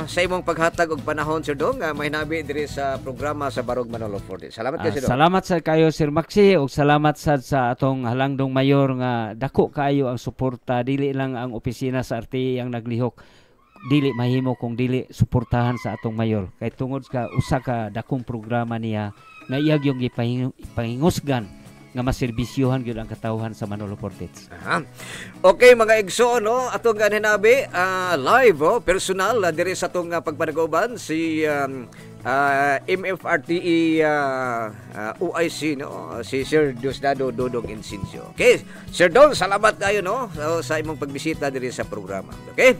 sa imong paghatag og panahon Sir Dong may nabi diri sa programa sa Barog Manolo Fortez. Salamat kayo Sir Dong. Salamat sa kayo Sir Maxi ug salamat sa atong halangdong mayor nga dako kayo ang suporta dili lang ang opisina sa RTI ang naglihok dili mahimo kung dili suportahan sa atong mayor kay tungod ka usa ka dakong programa niya nga iyag yung ipahingusgan nga maserbisyohan gyud ang katawhan sa Manolo Fortez. Okay mga igso no, atong ganhinabi live personal diri sa atong pagpanag-uban si MFRTE OIC, no, si Sir Diosdado Dodong Insincio. Okay, Sir Don, salamat kayo, no, sa imong pagbisita diri sa programa. Okay,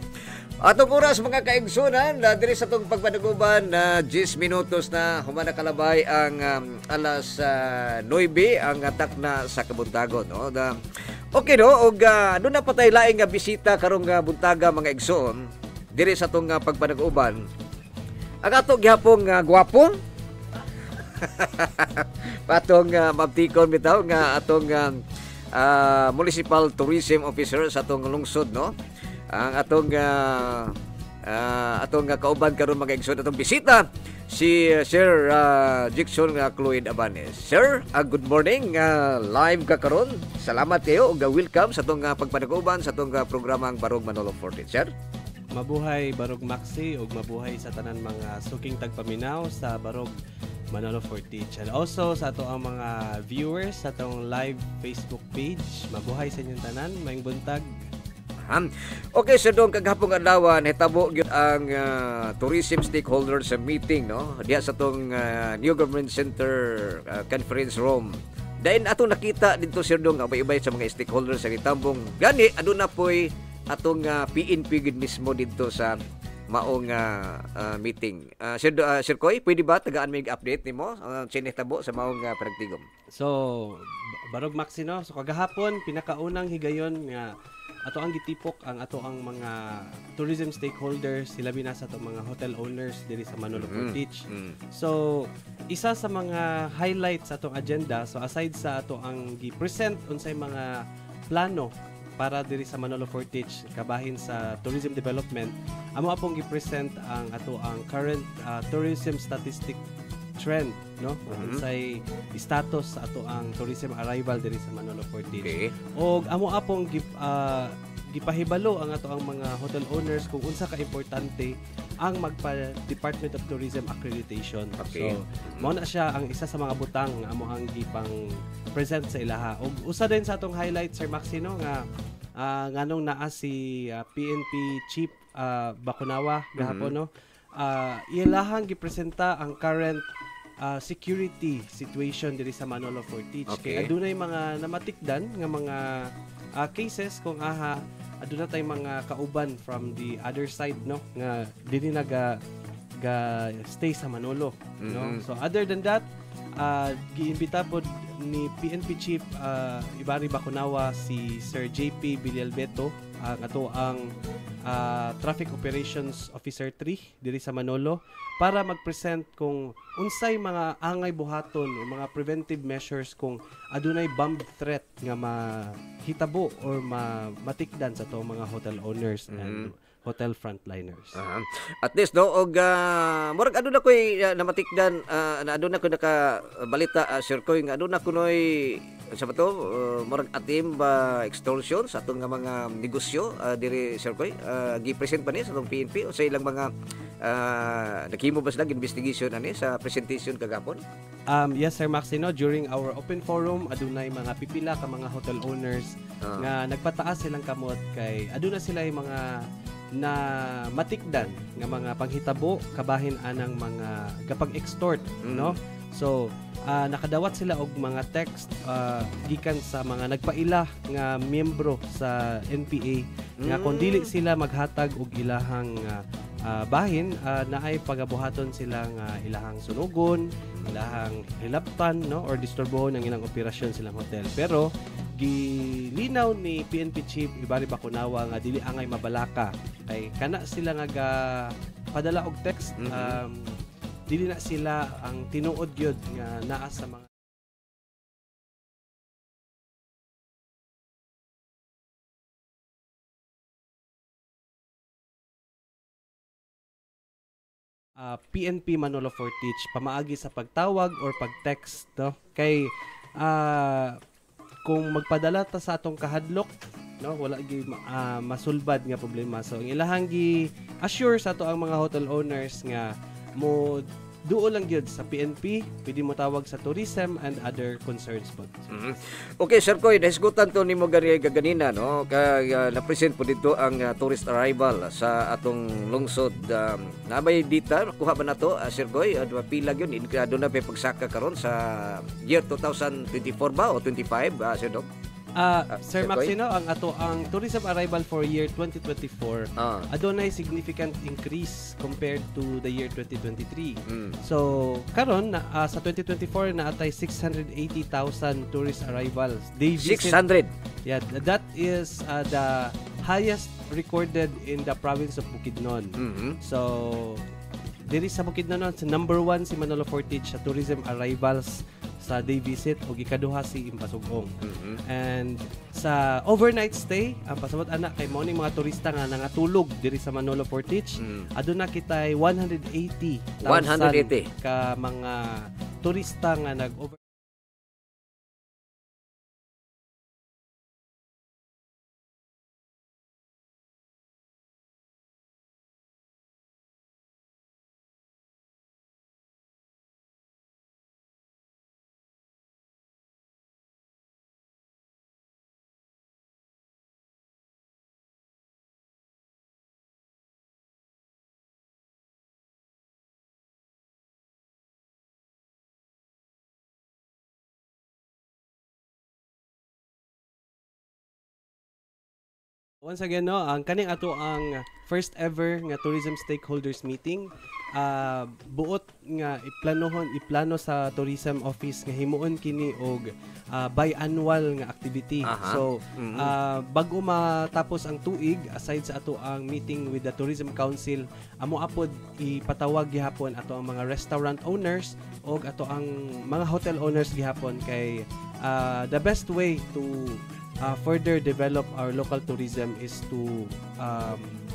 atong oras mga kaigsunan diri sa itong pagpanaguban na 10 minutos na humana kalabay ang alas 9 ang atak na sa kabuntagon, no. Okay, no, og doon na patay laing nga bisita karong buntaga mga igsoon diri sa itong pagpanaguban. Ang ato gihapong gwapo patong mabtikon bitaw nga atong municipal tourism officer sa atong lungsod, no. Ang atong kauban karon mga igsoon atong bisita si Sir Jackson Cloyd Abanes. Sir, good morning. Live ka karon. Salamat kayo ug welcome sa atong pagpanag-uban sa atong programang Barog Manolo Fortin, sir. Mabuhay Barog Maxi ug mabuhay sa tanan mga suking tagpaminaw sa Barog Manolo Fortich. And also sa ato ang mga viewers sa atong live Facebook page. Mabuhay sa inyong tanan, maayong buntag. Okay, Sir Dong, kaghapong adlaw nahitabo gyud ang tourism stakeholders sa meeting, no, diha sa atong New Government Center conference room. Dayon ato nakita dito, Sir Dong, abay-abay sa mga stakeholders sa Nitambong. Gani aduna poy atong PNP gid mismo dito sa maong meeting. Sir Koy, pwede ba tagaan may update nimo sinitabo sa maong panagtigom? So, Barog Maxi, no? So kagahapon pinakaunang higayon nga ato ang gitipok ang ato ang mga tourism stakeholders, sila binasa ato mga hotel owners diri sa Manolo Fortich. So, isa sa mga highlights sa atong agenda, so aside sa ato ang gi-present unsay mga plano para diri sa Manolo Fortich kabahin sa tourism development, amo apong gi-present ang ato ang current tourism statistic trend, no, unsay status sa ato ang tourism arrival diri sa Manolo Fortich. Okay. Og amo apong gipahibalo ang ato ang mga hotel owners kung unsa ka importante ang magpa Department of Tourism accreditation. Okay. So mao na siya ang isa sa mga butang nga amo ang gipang present sa ilaha. Og usa din sa atong highlight, Sir Maxino, nga nganong naa si PNP Chief Bacunawa gahapon, no, ilahang gipresenta ang current security situation diri sa Manolo Fortich. Okay. Kay adunay mga namatikdan nga mga cases kung aduna tay mga kauban from the other side, no, nga dili naga stay sa Manolo, no. So other than that, giimbita pod ni PNP Chief Ibari Bacunawa si Sir JP Villalbeto, ato ang Traffic Operations Officer 3 diri sa Manolo, para mag-present kung unsay mga angay buhaton o mga preventive measures kung adunay bomb threat nga mahitabo or matikdan sa to mga hotel owners and hotel frontliners. At least, no, og murag aduna koy namatikdan, aduna ko nakabalita, Sir Koy, nga aduna kunoy sa bato murag atim ba extortion sa atong nga mga negosyo diri, Sir Koy. Gi-present pa ni sa atong PNP o sa ilang mga naghimo ba sila investigation ani sa presentation kagapon? Yes, Sir Maxino, during our open forum adunay mga pipila ka mga hotel owners nga nagpataas silang kamot kay aduna sila yung mga na matikdan nga mga panghitabo kabahin anang mga gapag-extort, no. So nakadawat sila og mga text gikan sa mga nagpaila nga miyembro sa NPA nga kung dili sila maghatag og ilahang bahin, naay pagabuhaton sila nga ilahang sunugon, ilahang hilabtan, no, or disturbohon ang ilang operasyon silang hotel. Pero gilinaw ni PNP Chief Ibari Bacunawa nga dili angay mabalaka kay kana sila nga padala og text, dili na sila ang tinuod gyud nga naa sa mga PNP Manolo Fortich pamaagi sa pagtawag or pag-text, no, kay kung magpadala ta sa atong kahadlok, no, wala gi masulbad nga problema. So ang ilahang gi assure sa ato ang mga hotel owners nga mo duo lang gyud sa PNP, pwede mo tawag sa tourism and other concerns po. Okay, Sir Koy, nahisgutan to nimo ganina, no? Kaya na-present po dito ang tourist arrival sa atong lungsod. Nabay dita, kuha ba na to, Sir Koy? Pila yun, doon na may pagsaka karon sa year 2024 ba o 25, Sir Dok? Sir Sir Koy? Maxino, ang tourism arrival for year 2024, adunay significant increase compared to the year 2023. So, karon sa 2024 na atay 680,000 tourist arrivals. They visit, 600. Yeah, that is the highest recorded in the province of Bukidnon. So, diri sa Bukidnon, sa number 1 si Manolo Fortich sa tourism arrivals sa day visit o ikaduha si Impasugong. And sa overnight stay, ang pasabot anak kay mao ni mga turista nga nangatulog diri sa Manolo Fortich, aduna kitay 180,000 ka mga turista nga nag-over. Once again, no, ang kaning ato ang first ever nga tourism stakeholders meeting, buot nga iplano sa tourism office nga himuon kini og biannual nga activity. So bago matapos ang tuig, aside sa ato ang meeting with the tourism council, amo apod ipatawag gihapon ato ang mga restaurant owners og ato ang mga hotel owners gihapon kay the best way to further develop our local tourism is to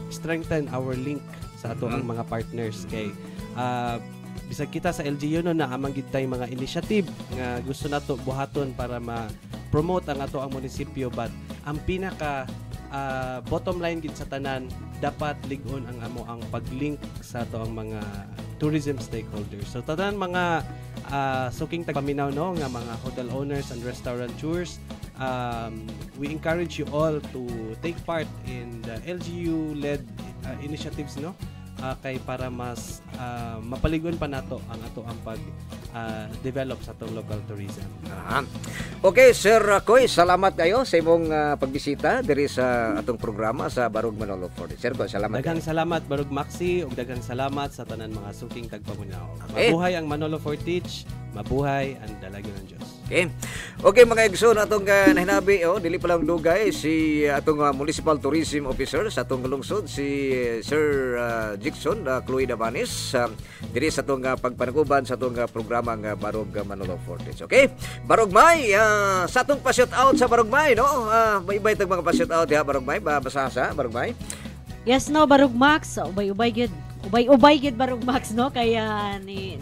strengthen our link sa ato ang mga partners kay bisag kita sa LGU no na amang gid tay mga initiative nga gusto nato buhaton para ma-promote ang ato ang munisipyo, but ang pinaka bottom line gid sa tanan dapat lig-on ang amo ang pag-link sa ato ang mga tourism stakeholders. So tanan mga suking tagpaminaw no nga mga hotel owners and restaurateurs, we encourage you all to take part in the LGU-led initiatives, no? Kay para mas mapaligon pa nato ang ato ang pag-develop sa atong local tourism. Okay, Sir Koy, salamat kayo sa imong pagbisita diri sa atong programa sa Barug Manolo Fortich. Sir Koy, salamat. Daghang salamat Barug Maxi ug daghang salamat sa tanan mga suking tagpamunaw. Okay. Mabuhay ang Manolo Fortich, mabuhay ang dalagyo ng Dios. Okay mga igsoon, atong nahinabi, dili pa lang dugay si atong Municipal Tourism Officer sa atong lungsod, si Sir Jackson Chloe Davanis, diri sa atong pagpanaguban sa atong programa nga Barug Manolo Fortich. Okay? Barugmay, sa atong pa-shout out sa Barugmay, no? May tag mga pa-shout out diha Barugmay, babasa sa Barugmay. Yes, no, Barug Max, ubay-ubay gid. Ubay gid Barug Max, no, kaya ni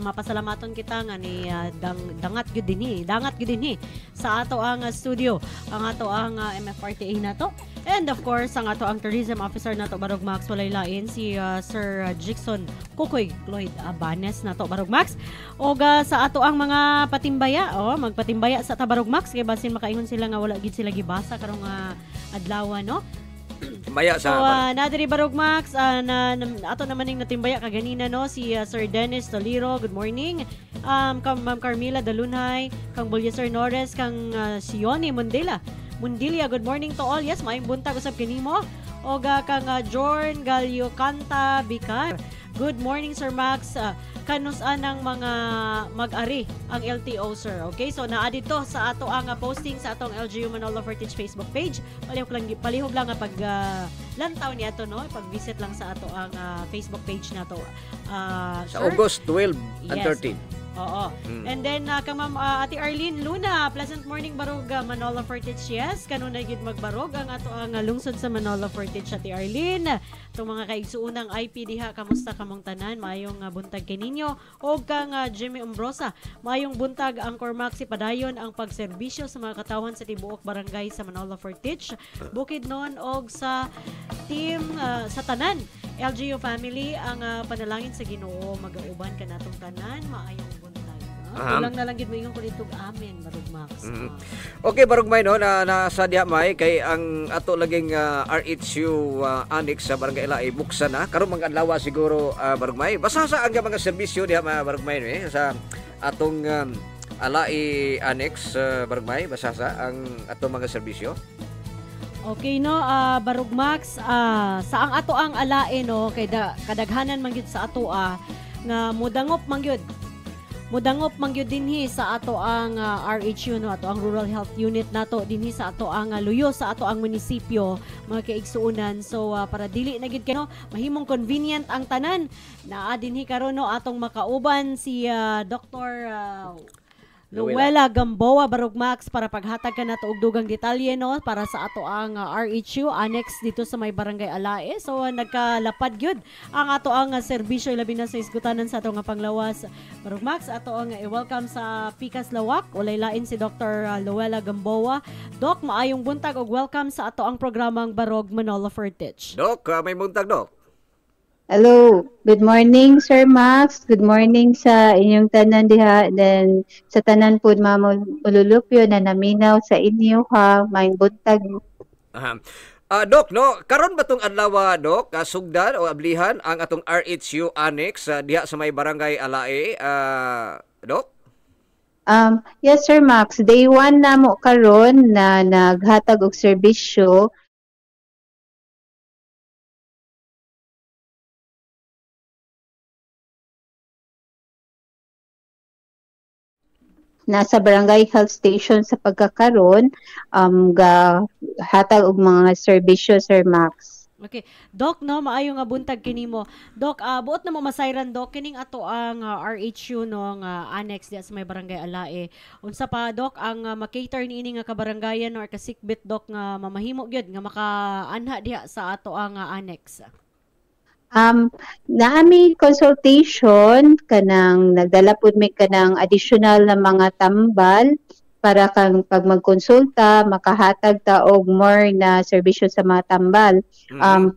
mapasalamaton kita nga ni dangat gid dinhi sa ato ang studio, ang ato ang MFRTA nato, and of course ang ato ang tourism officer nato Barug Max, walay lain si Sir Jackson Kukoy Lloyd Abanes nato Barug Max, og sa ato ang mga patimbaya, magpatimbaya sa ta Barug Max kay basin makaingon sila nga wala gid sila gibasa karong adlaw, no. Maya sa so, nadiri Barug Max, ato naman yung natimbaya kaganina, no, si Sir Dennis Toliro, good morning. Kang Ma'am Carmila Dalunhay, kang Bulyeser Norres, kang Sione Mundilia, good morning to all. Yes, maayong buntag usab kanimo. Og kang Jorn Galio Canta Bicar, good morning Sir Max. Kanusan ang mga mag-ari ang LTO, sir. Okay, so naa dito sa ato ang posting sa atong LGU Manolo Fortich Facebook page. Palihog lang pag lantaw niya to, no, pag-visit lang sa ato ang Facebook page na to. Sa August 12 and 13. Oo. And then kang Ma'am Ate Arlene Luna, pleasant morning Barug Manolo Fortich. Yes, kanunay gid magbarog ang ato ang lungsod sa Manolo Fortich, Ate Arlene. Itong mga kaigsuunang IP diha, kamusta kamong tanan? Maayong buntag kay ninyo. Og kang Jimmy Umbrosa, maayong buntag ang Cormaxi padayon ang pagserbisyo sa mga katawan sa tibuok barangay sa Manolo Fortich, Bukidnon og sa team sa tanan LGU family, ang panalangin sa Ginoo magauban ka natong tanan, maayong buntag. Kulang na lang gid mo ingon ko dito, amen, Barog Max. Okay, Barugmay, no, nasa diha may kay ang ato laging RHU annex sa Barangay Laay buksan na karon mga adlaw siguro, Barugmay. Basta sa ang mga serbisyo diha mga Barugmay sa atong Laay annex, Barugmay, basta sa ang atong mga serbisyo. Okay no, Barog Max, sa ang ato ang alae no kay kadaghanan man gyud sa ato nga mudangop man gyud dinhi sa ato ang RHU no, ato ang Rural Health Unit nato dinhi sa ato ang luyo sa ato ang munisipyo, mga kaigsuunan. So para dili na gid kay no mahimong convenient ang tanan, naa dinhi karon no atong makauban si Dr. Luella Gamboa, Barog Max, para paghatag ka na og dugang detalye no para sa ato ang RHU annex dito sa may Barangay Alae. So nagkalapad gyud ang ato ang serbisyo labi na sa isgutanan sa ato nga panglawas. Barog Max, ato ang i-welcome sa Pikas Lawak. Ulay lain si Dr. Luella Gamboa. Doc, maayong buntag og welcome sa ato ang programang Barog Manolo Fertich. Doc, may buntag, Doc. Hello. Good morning, Sir Max. Good morning sa inyong tanan diha. Then sa tanan po mamululupyo na naminaw sa inyo ha. May buntag. Doc, no, karon ba tong adlaw, Doc, sugdan o ablihan ang atong RHU annex diha sa may Barangay Alae, Doc? Yes, Sir Max. Day 1 na mo karon na naghatag og serbisyo. Nasa barangay health station sa pagkakaroon hatag og mga serbisyo, Sir Max. Okay. Doc, no, maayo nga buntag kini mo. Doc, buot na mo masayran, Doc, kining ato ang RHU no nga annex diya sa may Barangay Alae. Unsa pa, Doc, ang makater niini nga kabarangayan or kasikbit, Doc, nga mamahimo gyud nga makaanha diha sa ato ang annex? Naami consultation kanang nagdala pud mi kanang additional na mga tambal para kang pag magkonsulta makahatag ta og more na serbisyo sa mga tambal.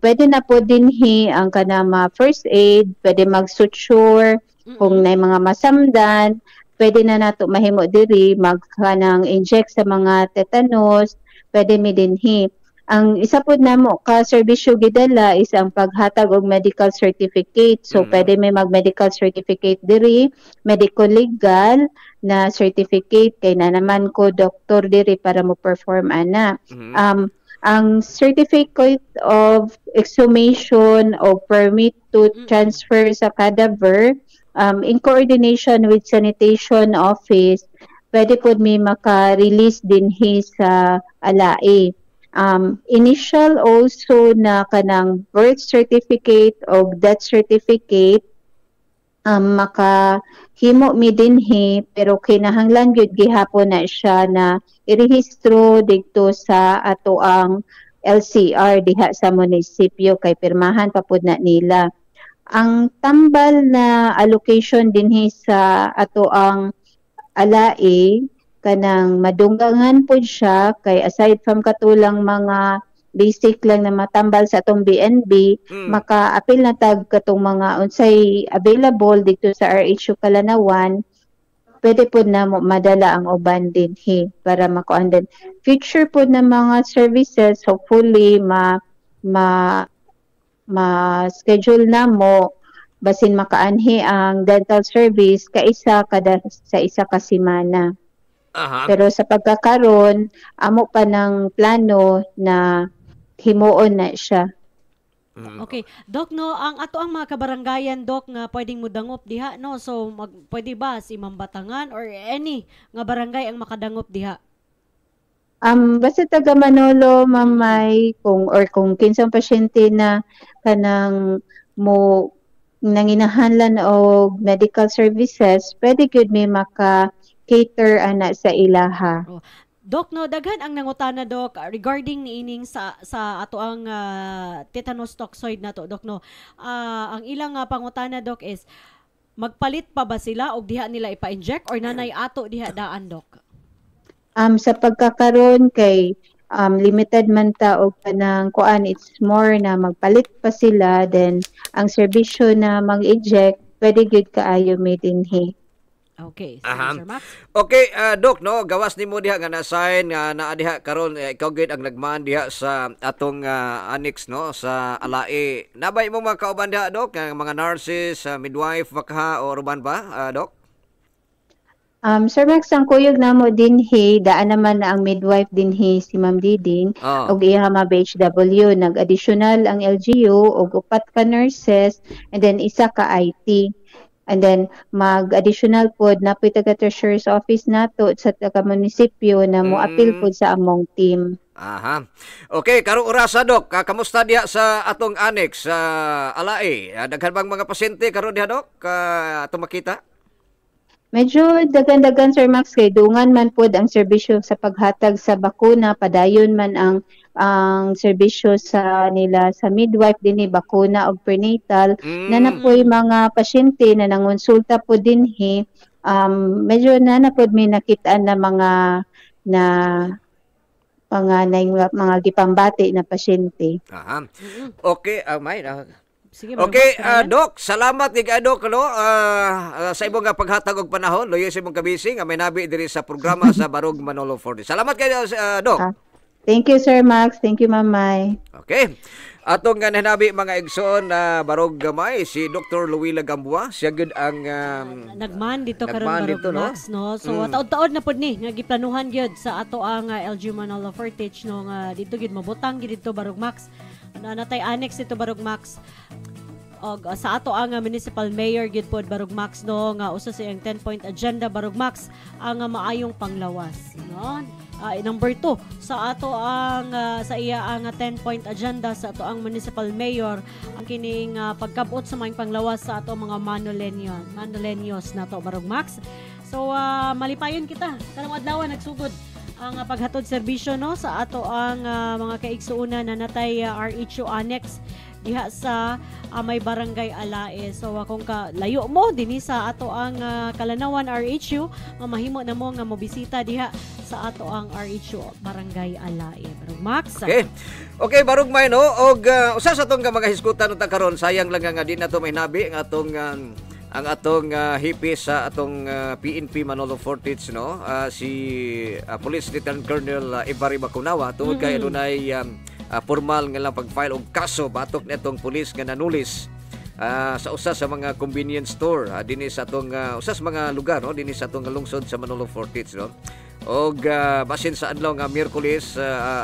Pwede na po dinhi ang kanang first aid, pwede mag-suture kung nay mga masamdan, pwede na nato mahimo diri magkanang inject sa mga tetanus, pwede mi dinhi. Ang isa po namo ka serbisyo gidala is ang paghatag og medical certificate. So pwede may mag-medical certificate diri, medical legal na certificate kay na naman ko doktor diri para mo perform ana. Ang certificate of exhumation o permit to transfer sa cadaver in coordination with sanitation office, pwede po may maka-release dinhi sa Alae. Initial also na kanang birth certificate o death certificate makahimo mi dinhi pero kinahanglan gyud gihapon na siya na irehistro dito sa ato ang LCR diha sa munisipyo kay pirmahan pa pud na nila. Ang tambal na allocation dinhi sa ato ang Alae kanang madunggangan po siya kay aside from katulang mga basic lang na matambal sa atong BNB, maka-apil na tag katong mga unsay available dito sa RHU Kalanawan, pwede po na madala ang uban dinhi para makuan din. Future po na mga services, hopefully schedule na mo basin makaanhi ang dental service kaisa kada sa isa ka semana. Pero sa pagkakaroon, amo pa ng plano na himuon na siya. Okay. Doc, no, ang ato ang mga kabarangayan, Doc, nga pwedeng mudangop diha, no? So, pwede ba si Mambatangan or any nga barangay ang makadangop diha? Basta taga Manolo, Mamay, kung kinsang pasyente na kanang mo nanginahanglan og medical services, pwede gyud may cater ana sa ilaha. Doc, no, daghan ang nangutana, Doc, regarding niining sa ato ang tetanus toxoid na to, Doc, no. Ang ilang pangutana, Doc, is magpalit pa ba sila o diha nila ipa-inject or nanay ato diha daan, Doc? Sa pagkakaroon kay limited man ta og kanang kuan, it's more na magpalit pa sila, then ang serbisyo na mag-eject pwede gyud kaayo may dinhi. Okay, Aha. Sir Max. Okay, Doc, no, gawas nimo diha nga na-assign nga naa diha karon ikaw gid ang nagmaan diha sa atong annex no sa Alae. Nabay mo mga kauban diha, Doc, nga mga nurses, midwife baka o ruban ba, Doc? Sir Max, ang kuyog namo dinhi daan naman na ang midwife dinhi si Ma'am Diding Oh. og iya mga BHW, nag-additional ang LGU og 4 ka nurses and then isa ka IT. And then mag-additional pod na po'y taga-treasurer's office nato sa taga-munisipyo na mo-appeal pod sa among team. Aha. Okay, karong orasa, Doc, kamusta diha sa atong annex sa Alae? Daghan bang mga pasyente karon diha, Doc? Atong makita? Medyo dagan-dagan, Sir Max, kay dungan man pod ang serbisyo sa paghatag sa bakuna, padayon man ang serbisyo sa nila sa midwife dinhi, bakuna og prenatal. Na napoy mga pasyente na nangonsulta po dinhi, medyo na pod may nakitaan na mga gipambati na pasyente. Aha. Okay, may Sige, okay, Max, Doc, salamat ni Doc no sa imong nga paghatag og panahon, loyo sa imong kabisi nga may nabi diri sa programa sa Barog Manolo 40. Salamat kayo, Doc. Thank you, Sir Max. Thank you, Mamay. Okay. Atong nga nabi mga igsoon na barog gamay si Dr. Luwila Gambua, siya gud ang nagman dito nagman karon dito, Barog no? Max no. So taod-taod na pod ni nga giplanuhan gyud sa ato ang LG Manolo Fortich no nga dito gyud mabutang gyud dito Barog Max. Natay annex ito Barog Max. Og sa ato ang municipal mayor gyud pod Barog Max no nga usa sa iyang 10-point agenda Barog Max ang maayong panglawas no. Number 2 sa ato ang sa iya ang 10-point agenda sa ato ang municipal mayor ang kining pagkabot sa mga panglawas sa ato mga Manolenios nato Barog Max. So malipayon kita karong adlaw nagsugod ang paghatod serbisyo no sa ato ang mga kaigsuonan na natay RHU Annex diha sa may barangay Alae. So kung layo mo dinhi sa ato ang Kalanawan RHU, mahimo na mo nga mobisita diha sa ato ang RHU barangay Alae. Barog Max. Okay. Okay, barog may no og usa sa atong mga hisgutan unta karon sayang lang nga di na to may nabi ang atong hipis sa atong PNP Manolo Fortich no si Police Lieutenant Colonel Ibarri Bacunawa tungod kay adunay formal nga lang pag-file og kaso batok nitong pulis nga nanulis sa usa sa mga convenience store dinhi sa atong usa sa mga lugar no dinhi sa atong lungsod sa Manolo Fortich no. Og basin sa adlaw nga Miyerkules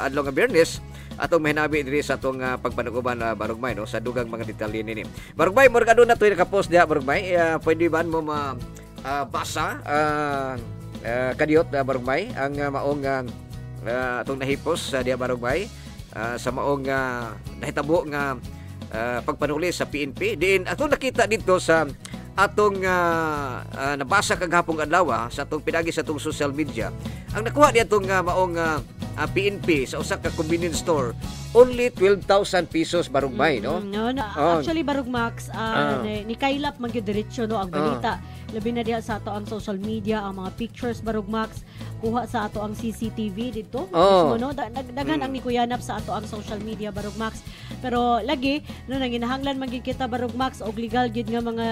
adlaw nga Biyernes atong mahinabi diri sa atong pagpanuguban Barugmay no sa dugang mga detalye nini. Barugmay mo kadto na toy naka-post diha Barugmay. Pwede ba mo basa kadiyot Barugmay ang maong atong nahipos diha Barugmay sa maong nahitabo nga pagpanuli sa PNP. Diin atong nakita dito sa atong nabasa kagahapong adlaw sa atong pinagi sa atong social media. Ang nakuha di atong maong PNP sa usa ka convenience store only 12,000 pesos Barugmay no. Actually Barog Max ni kailap man gyud diretso no ang balita. Labi na diha sa ato ang social media ang mga pictures Barog Max kuha sa ato ang CCTV dito mismo no daghan ang nikuyanap sa ato ang social media Barog Max. Pero lagi no nanginahanglan man gyud kita Barog Max og legal gyud nga mga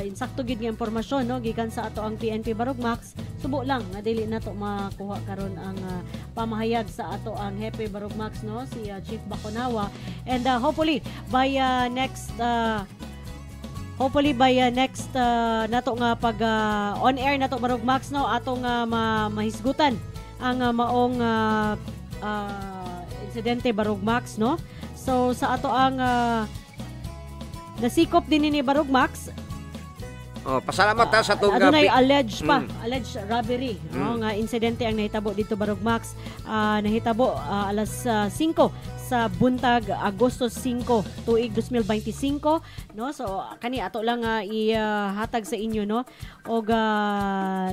insakto gyud nga impormasyon no gikan sa ato ang PNP Barog Max. Subo lang nga dili nato makuha karon ang pamahayag sa ato ang Hepe Barog Max no si Chief Bacunawa and hopefully by next nato nga pag on air nato Barog Max no atong mahisgutan ang maong insidente Barog Max no. So sa ato ang nasikop din ni Barog Max. Pasalamat sa atong adunay alleged robbery no nga insidente ang nahitabo dito Barog Max. Nahitabo alas 5 sa buntag Agosto 5 tuig 2025 no. So kani ato lang ihatag sa inyo no og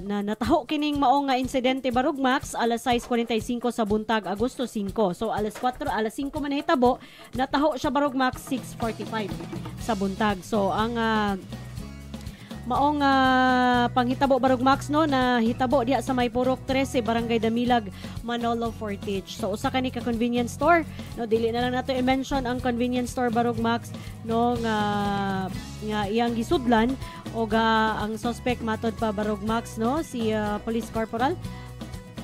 na nataho kining maong nga insidente Barog Max alas 6:45 sa buntag Agosto 5. So alas 5 man nahitabo, nataho siya Barog Max 6:45 sa buntag. So ang maong panghitabo barog Max no na hitabo diha sa may Purok 13 Barangay Damilag, Manolo Fortich. So usa ka ni ka convenience store no, dili na lang nato i-mention ang convenience store barog Max no nga iyang gisudlan o ang suspect matod pa barog Max no si Police Corporal.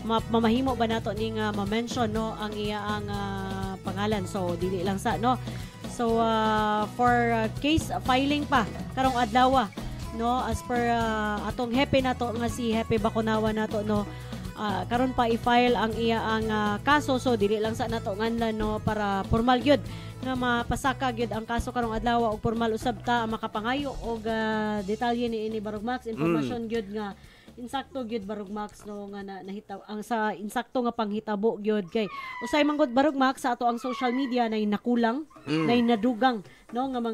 Mamahimo ba nato ning ma-mention no ang iyang pangalan, so dili lang sa no. So for case filing pa karong adlaw no, as per atong hepe nato nga si Hepe Bakunawa nato no, karon pa i-file ang iyang kaso, so dili lang sa nato nganlan no para formal gyud nga mapasaka gyud ang kaso karong adlaw og formal usab ta makapangayo og detalye ni ini barog Max, impormasyon gyud nga insakto gyud barog Max no nga nahitaw ang sa insakto nga panghitabo gyud kay usay manggod barog Max sa ato ang social media na nakulang na nadugang no nga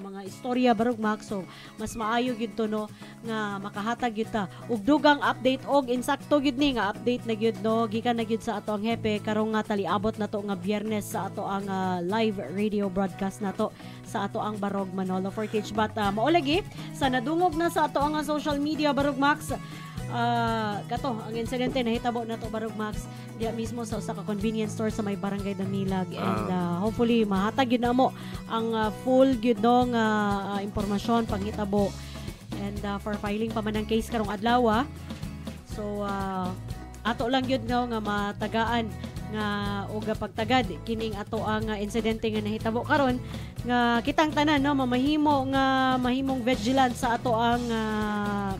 mga istorya barog Max, so mas maayo gyud to no nga makahatag gyud ta og dugang update og insakto gyud ni nga update na gyud no gikan na gyud sa ato ang hepe karong nga taliabot na to nga Biyernes sa ato ang live radio broadcast nato sa ato ang Barog Manolo Fortich. But maulagi sa nadungog na sa ato ang social media barog Max, kato ang insidente nahitabo na to barog Max diya mismo sa usa ka convenience store sa may Barangay Damilag, and hopefully mahatag yun na mo ang full gyud no nga impormasyon panghitabo and for filing pa man ang case karong adlaw. So ato lang gyud no nga matagaan nga og pagtagad kining ato ang insidente nga nahitabo karon nga kitang tanan no mahimong vigilant sa ato ang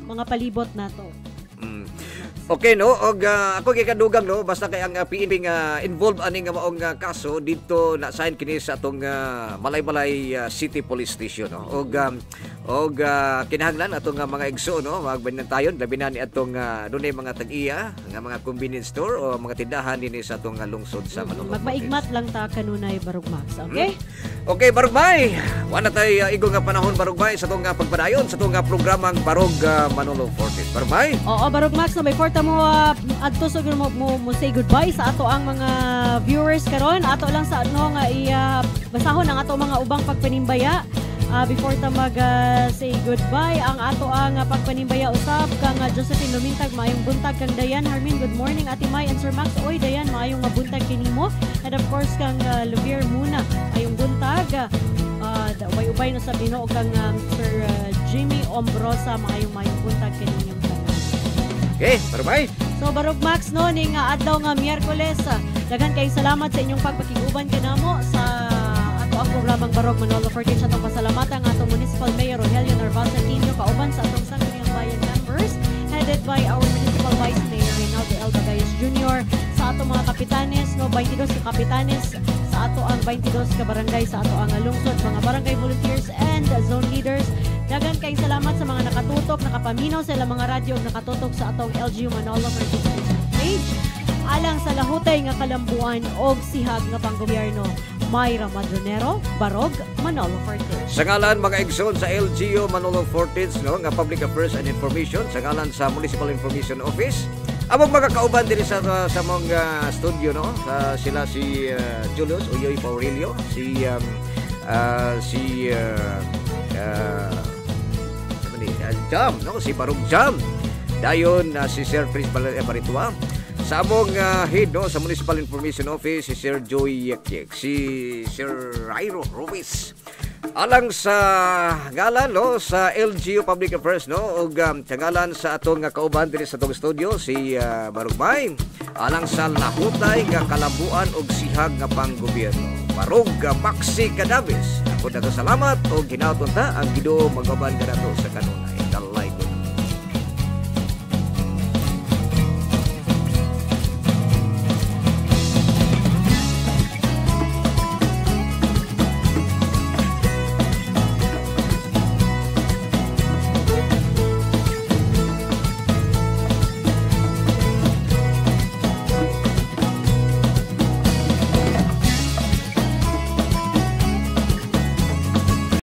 mga palibot nato. Okay no, og ako gikadugang no basta kay ang PNP nga involved ani nga maong kaso dito na sign kini sa atong Malaybalay City Police Station no. Og kinahanglan atong mga igso no magbantayon labi na ni atong dunay mga tag-iya nga mga convenience store o mga tindahan dinhi sa atong lungsod sa Manolo. Magmaigmat lang ta kanunay barog Max, okay? Okay Barugmay, wala tayo igong nga panahon Barugmay sa itong pagpadayon sa itong programang Barog Manolo Fortich. Barugmay? Oo, Barog Max, so may porta mo adto so mo say goodbye sa ato ang mga viewers karon. Ato lang sa ano nga basahon ang ato mga ubang pagpanimbaya. Before ta mag say goodbye, ang ato ang pagpanimbaya usab kang Josephine Lumintag, maayong buntag kang Dayan Harmin, good morning Ate May and Sir Max. Oy Dayan, maayong buntag kinimo. And of course kang Luvier Muna, ayong buntag. Ubay-ubay na sa Bino kang Sir Jimmy Ombrosa, maayong buntag kaninyong tanan. Okay, bye-bye. So Barog Max no ning adlaw nga Miyerkules, daghan kay salamat sa inyong pagpakiguban kanamo sa ang programang Barog Manolo Fortich. Atong pasalamatan ang atong Municipal Mayor Rogelio Narvaza Quino kauban sa atong Sangguniang Bayan members headed by our Municipal Vice Mayor Reynaldo L. Bagayas Jr. sa atong mga kapitanes no 22 ka kapitanes sa ato ang 22 ka barangay sa ato ang lungsod, mga barangay volunteers and zone leaders. Dagan kay salamat sa mga nakatutok, nakapaminaw sa ilang mga radyo ug nakatutok sa atong LGU Manolo Fortich page alang sa lahutay nga kalambuan og sihag nga panggobyerno. Myra Madronero, Barog, Manolo Fortich. Sa ngalan mga igsoon sa LGU Manolo Fortich no nga Public Affairs and Information, sa ngalan sa Municipal Information Office, among mga kauban diri sa mga studio no, sila si Julius Uyoy Paurelio, si Jam no, si Barog Jam. Dayon si Sir Prince Baritua. Sa among head no, sa Municipal Information Office, si Sir Joey Yekyek, si Sir Rairo Ruiz. Alang sa ngalan no, sa LGU Public Affairs no, ug sa ngalan sa atong kauban diri sa atong studio, si Barugmay. Alang sa lahutay nga kalambuan ug sihag nga panggobyerno, Barog Maxi Cadavis. Ako dato salamat ug hinaut ta ang Ginoo magaban kanato sa kanunay.